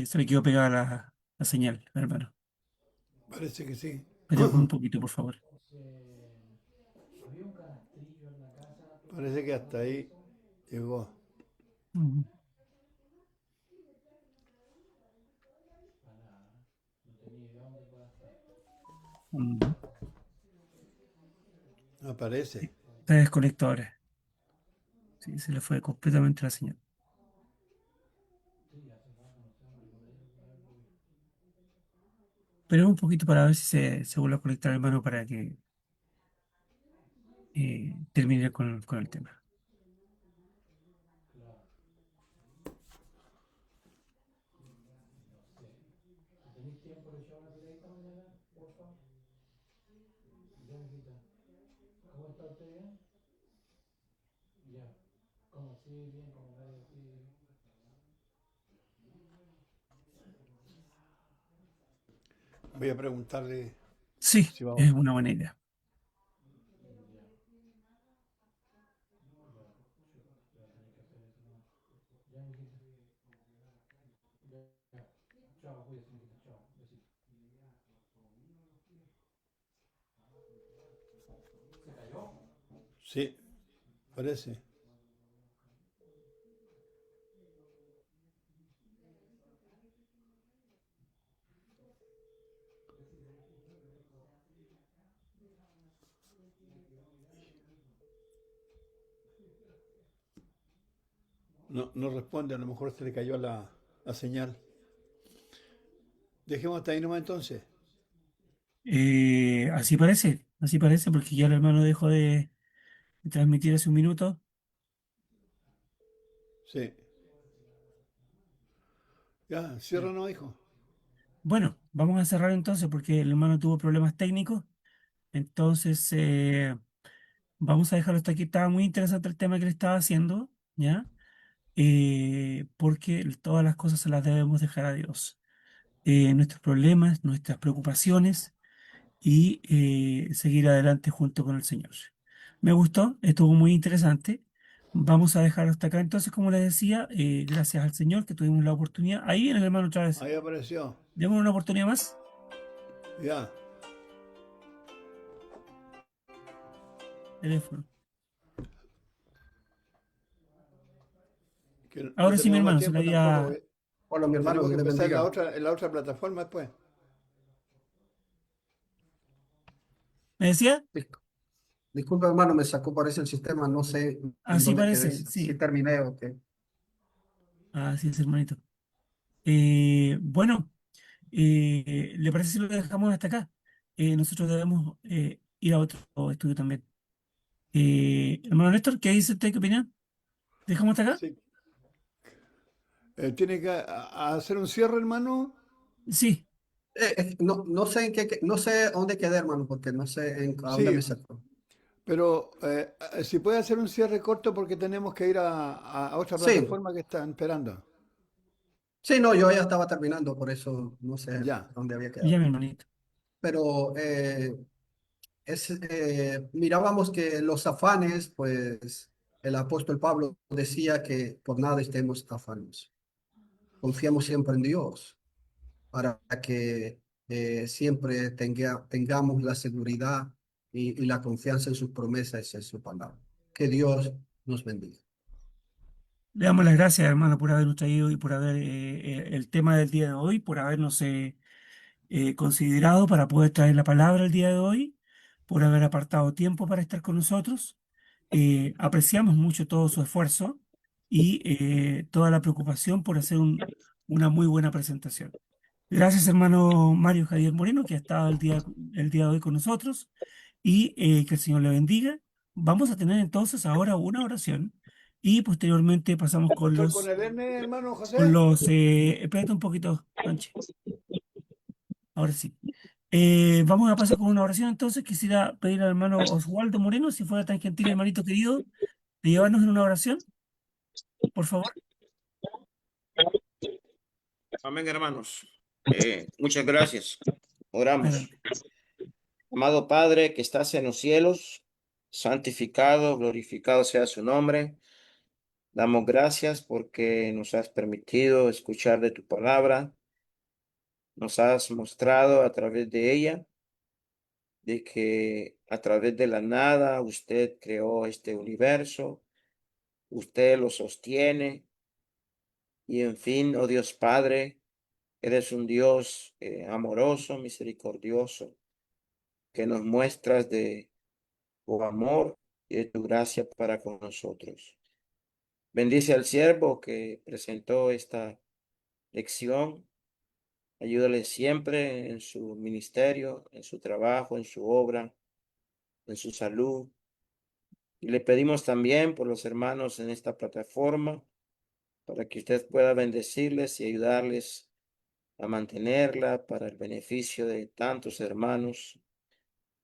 Se le quedó pegada la señal, hermano. Parece que sí. Esperemos un poquito, por favor. Parece que hasta ahí llegó. Mm, mm. Aparece. Se desconectó ahora. Sí, se le fue completamente la señal. Esperemos un poquito para ver si se vuelve a conectar, hermano, para que termine con el tema. Voy a preguntarle Sí, si va. es una buena idea. Sí, parece. No, no responde, a lo mejor se le cayó la señal. Dejemos hasta ahí nomás entonces. Así parece, porque ya el hermano dejó de transmitir hace un minuto. Sí. Ya, cierra no, hijo. Bueno, vamos a cerrar entonces porque el hermano tuvo problemas técnicos. Entonces, vamos a dejarlo hasta aquí. Estaba muy interesante el tema que le estaba haciendo, ¿ya? Porque todas las cosas se las debemos dejar a Dios. Nuestros problemas, nuestras preocupaciones y seguir adelante junto con el Señor. Me gustó, estuvo muy interesante. Vamos a dejar hasta acá. Entonces, como les decía, gracias al Señor que tuvimos la oportunidad. Ahí en el hermano otra vez. Ahí apareció. Demos una oportunidad más. Ya. Teléfono. Que no Ahora sí, mi tenemos más hermano, se le tiempo tampoco. había... Hola, mi hermano, Tenemos que Dios le empezar bendiga. en la otra plataforma después. ¿Me decía? Dis- Disculpa, hermano, me sacó, parece el sistema, no sé en Así dónde quedé, parece, si sí. terminé o qué. Así es, hermanito. Bueno, ¿le parece si lo dejamos hasta acá? Nosotros debemos ir a otro estudio también. Hermano Néstor, ¿qué dice usted? ¿Qué opina? ¿Dejamos hasta acá? Sí. Tiene que hacer un cierre, hermano. Sí, No, no sé no sé dónde quedé, hermano, porque no sé a dónde Sí, me sacó. pero si puede hacer un cierre corto porque tenemos que ir a otra Sí, plataforma que están esperando. sí, no, yo ya estaba terminando, por eso no sé Ya. dónde había ya, quedado. mi hermanito. Pero mirábamos que los afanes, pues el apóstol Pablo decía que por nada estemos afanos. Confiamos siempre en Dios para que siempre tengamos la seguridad y la confianza en sus promesas y en su palabra. Que Dios nos bendiga. Le damos las gracias, hermano, por habernos traído y por haber el tema del día de hoy, por habernos considerado para poder traer la palabra el día de hoy, por haber apartado tiempo para estar con nosotros. Apreciamos mucho todo su esfuerzo y toda la preocupación por hacer una muy buena presentación. Gracias, hermano Mario Javier Moreno, que ha estado el día de hoy con nosotros y que el Señor le bendiga. Vamos a tener entonces ahora una oración y posteriormente pasamos ¿Estoy con el N, hermano con José? los, espérate un poquito, Sánchez, ahora sí. Vamos a pasar con una oración entonces. Quisiera pedir al hermano Oswaldo Moreno, si fuera tan gentil, hermanito querido, de llevarnos en una oración, por favor. Amén, hermanos. Muchas gracias. Oramos. Adelante. Amado Padre que estás en los cielos, santificado, glorificado sea su nombre. Damos gracias porque nos has permitido escuchar de tu palabra. Nos has mostrado a través de ella de que a través de la nada usted creó este universo, usted lo sostiene y en fin, oh Dios Padre, eres un Dios amoroso, misericordioso, que nos muestras de tu amor y de tu gracia para con nosotros. Bendice al siervo que presentó esta lección. Ayúdale siempre en su ministerio, en su trabajo, en su obra, en su salud. Y le pedimos también por los hermanos en esta plataforma, para que usted pueda bendecirles y ayudarles a mantenerla para el beneficio de tantos hermanos.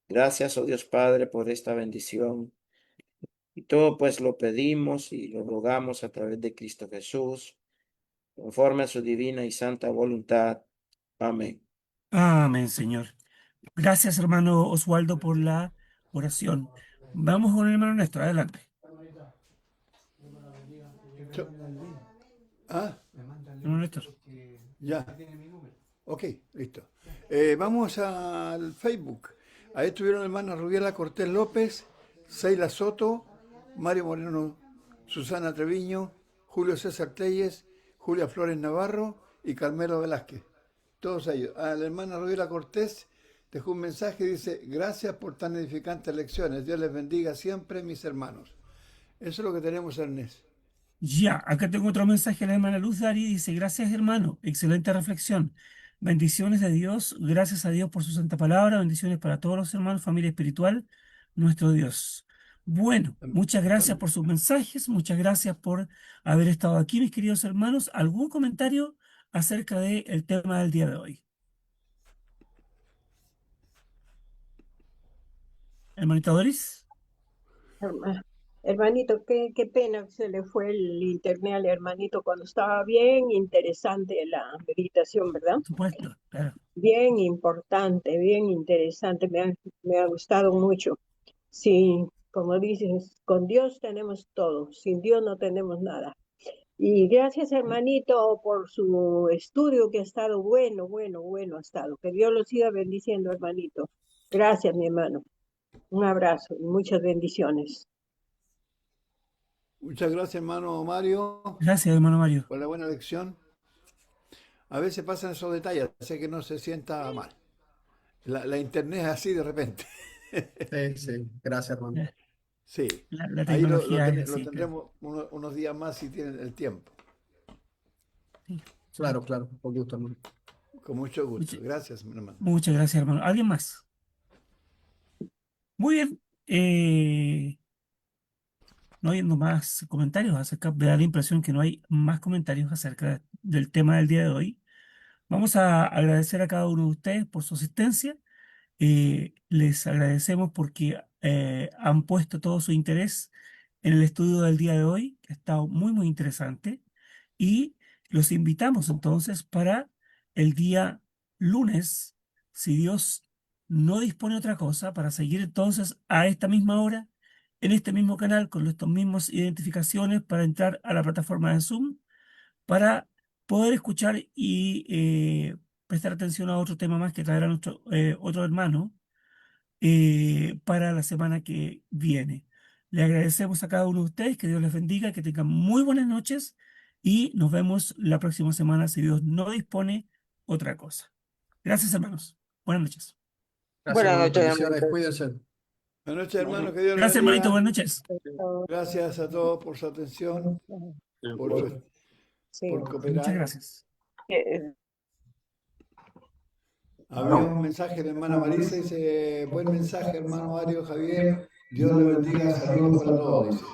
Gracias, oh Dios Padre, por esta bendición. Y todo pues lo pedimos y lo rogamos a través de Cristo Jesús, conforme a su divina y santa voluntad. Amén. Amén, Señor. Gracias, hermano Oswaldo, por la oración. Vamos con el hermano Néstor, adelante. Ah, Hermano Néstor. ya. Ok, listo. Vamos al Facebook. Ahí estuvieron hermanas Rubiela Cortés López, Seila Soto, Mario Moreno, Susana Treviño, Julio César Telles, Julia Flores Navarro y Carmelo Velázquez. Todos ellos. A la hermana Rubiela Cortés dejó un mensaje y dice: gracias por tan edificantes lecciones. Dios les bendiga siempre, mis hermanos. Eso es lo que tenemos, Ernest. Ya, acá tengo otro mensaje de la hermana Luz Dari, dice, gracias hermano, excelente reflexión. Bendiciones de Dios, gracias a Dios por su santa palabra, bendiciones para todos los hermanos, familia espiritual, nuestro Dios. Bueno, muchas gracias por sus mensajes, muchas gracias por haber estado aquí, mis queridos hermanos. ¿Algún comentario acerca del tema del día de hoy? Hermanita Doris, Hermanito, qué pena que se le fue el internet al hermanito cuando estaba bien interesante la meditación, ¿verdad? por supuesto, claro. Bien importante, bien interesante, me ha gustado mucho. Sí, como dices, con Dios tenemos todo, sin Dios no tenemos nada. Y gracias, hermanito, por su estudio que ha estado bueno ha estado. Que Dios lo siga bendiciendo, hermanito. Gracias, mi hermano. Un abrazo y muchas bendiciones. Muchas gracias, hermano Mario, Gracias, hermano Mario. por la buena lección. A veces pasan esos detalles, así que no se sienta mal. La internet es así de repente. Sí, sí, gracias, hermano. Sí, La ahí tecnología es lo así, claro. tendremos unos días más si tienen el tiempo. Sí. Claro, claro, con gusto, hermano. Con mucho gusto. Muchas, Gracias, mi hermano. muchas gracias, hermano. ¿Alguien más? Muy bien. No habiendo más comentarios acerca, me da la impresión que no hay más comentarios acerca del tema del día de hoy. Vamos a agradecer a cada uno de ustedes por su asistencia. Les agradecemos porque han puesto todo su interés en el estudio del día de hoy, que ha estado muy interesante. Y los invitamos entonces para el día lunes, si Dios no dispone otra cosa, para seguir entonces a esta misma hora, en este mismo canal, con estas mismas identificaciones, para entrar a la plataforma de Zoom, para poder escuchar y prestar atención a otro tema más que traerá nuestro otro hermano para la semana que viene. Le agradecemos a cada uno de ustedes, que Dios les bendiga, que tengan muy buenas noches y nos vemos la próxima semana si Dios no dispone otra cosa. Gracias, hermanos. Buenas noches. Gracias, hermano. Bendiciones, cuídense. Buenas noches, hermano. Que Dios les Gracias, hermanito. bendiga. Buenas noches. Gracias a todos por su atención, Sí. por Muchas cooperar. gracias. Había un mensaje de hermana Marisa, dice: buen mensaje, hermano Mario Javier. Dios le bendiga. Saludos para todos, dice.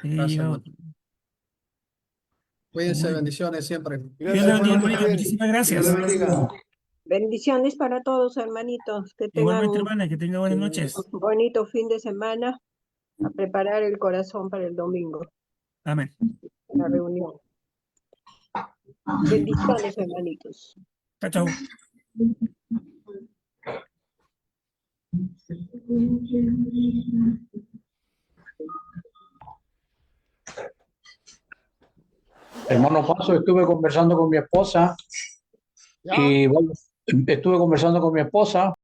Gracias, Llega hermano. otro. Cuídense, Muy bien. bendiciones siempre. Dios Gracias, le bendiga, hermano hermanito. Javier. Muchísimas Que Dios le gracias. bendiga. Bendiciones para todos, hermanitos. Que tengan Igualmente, un hermana, que tenga buenas noches. bonito fin de semana. A preparar el corazón para el domingo, Amén. la reunión. Bendiciones, hermanitos. Chao, chao. Hermano Paso, estuve conversando con mi esposa ¿Ya? y bueno, estuve conversando con mi esposa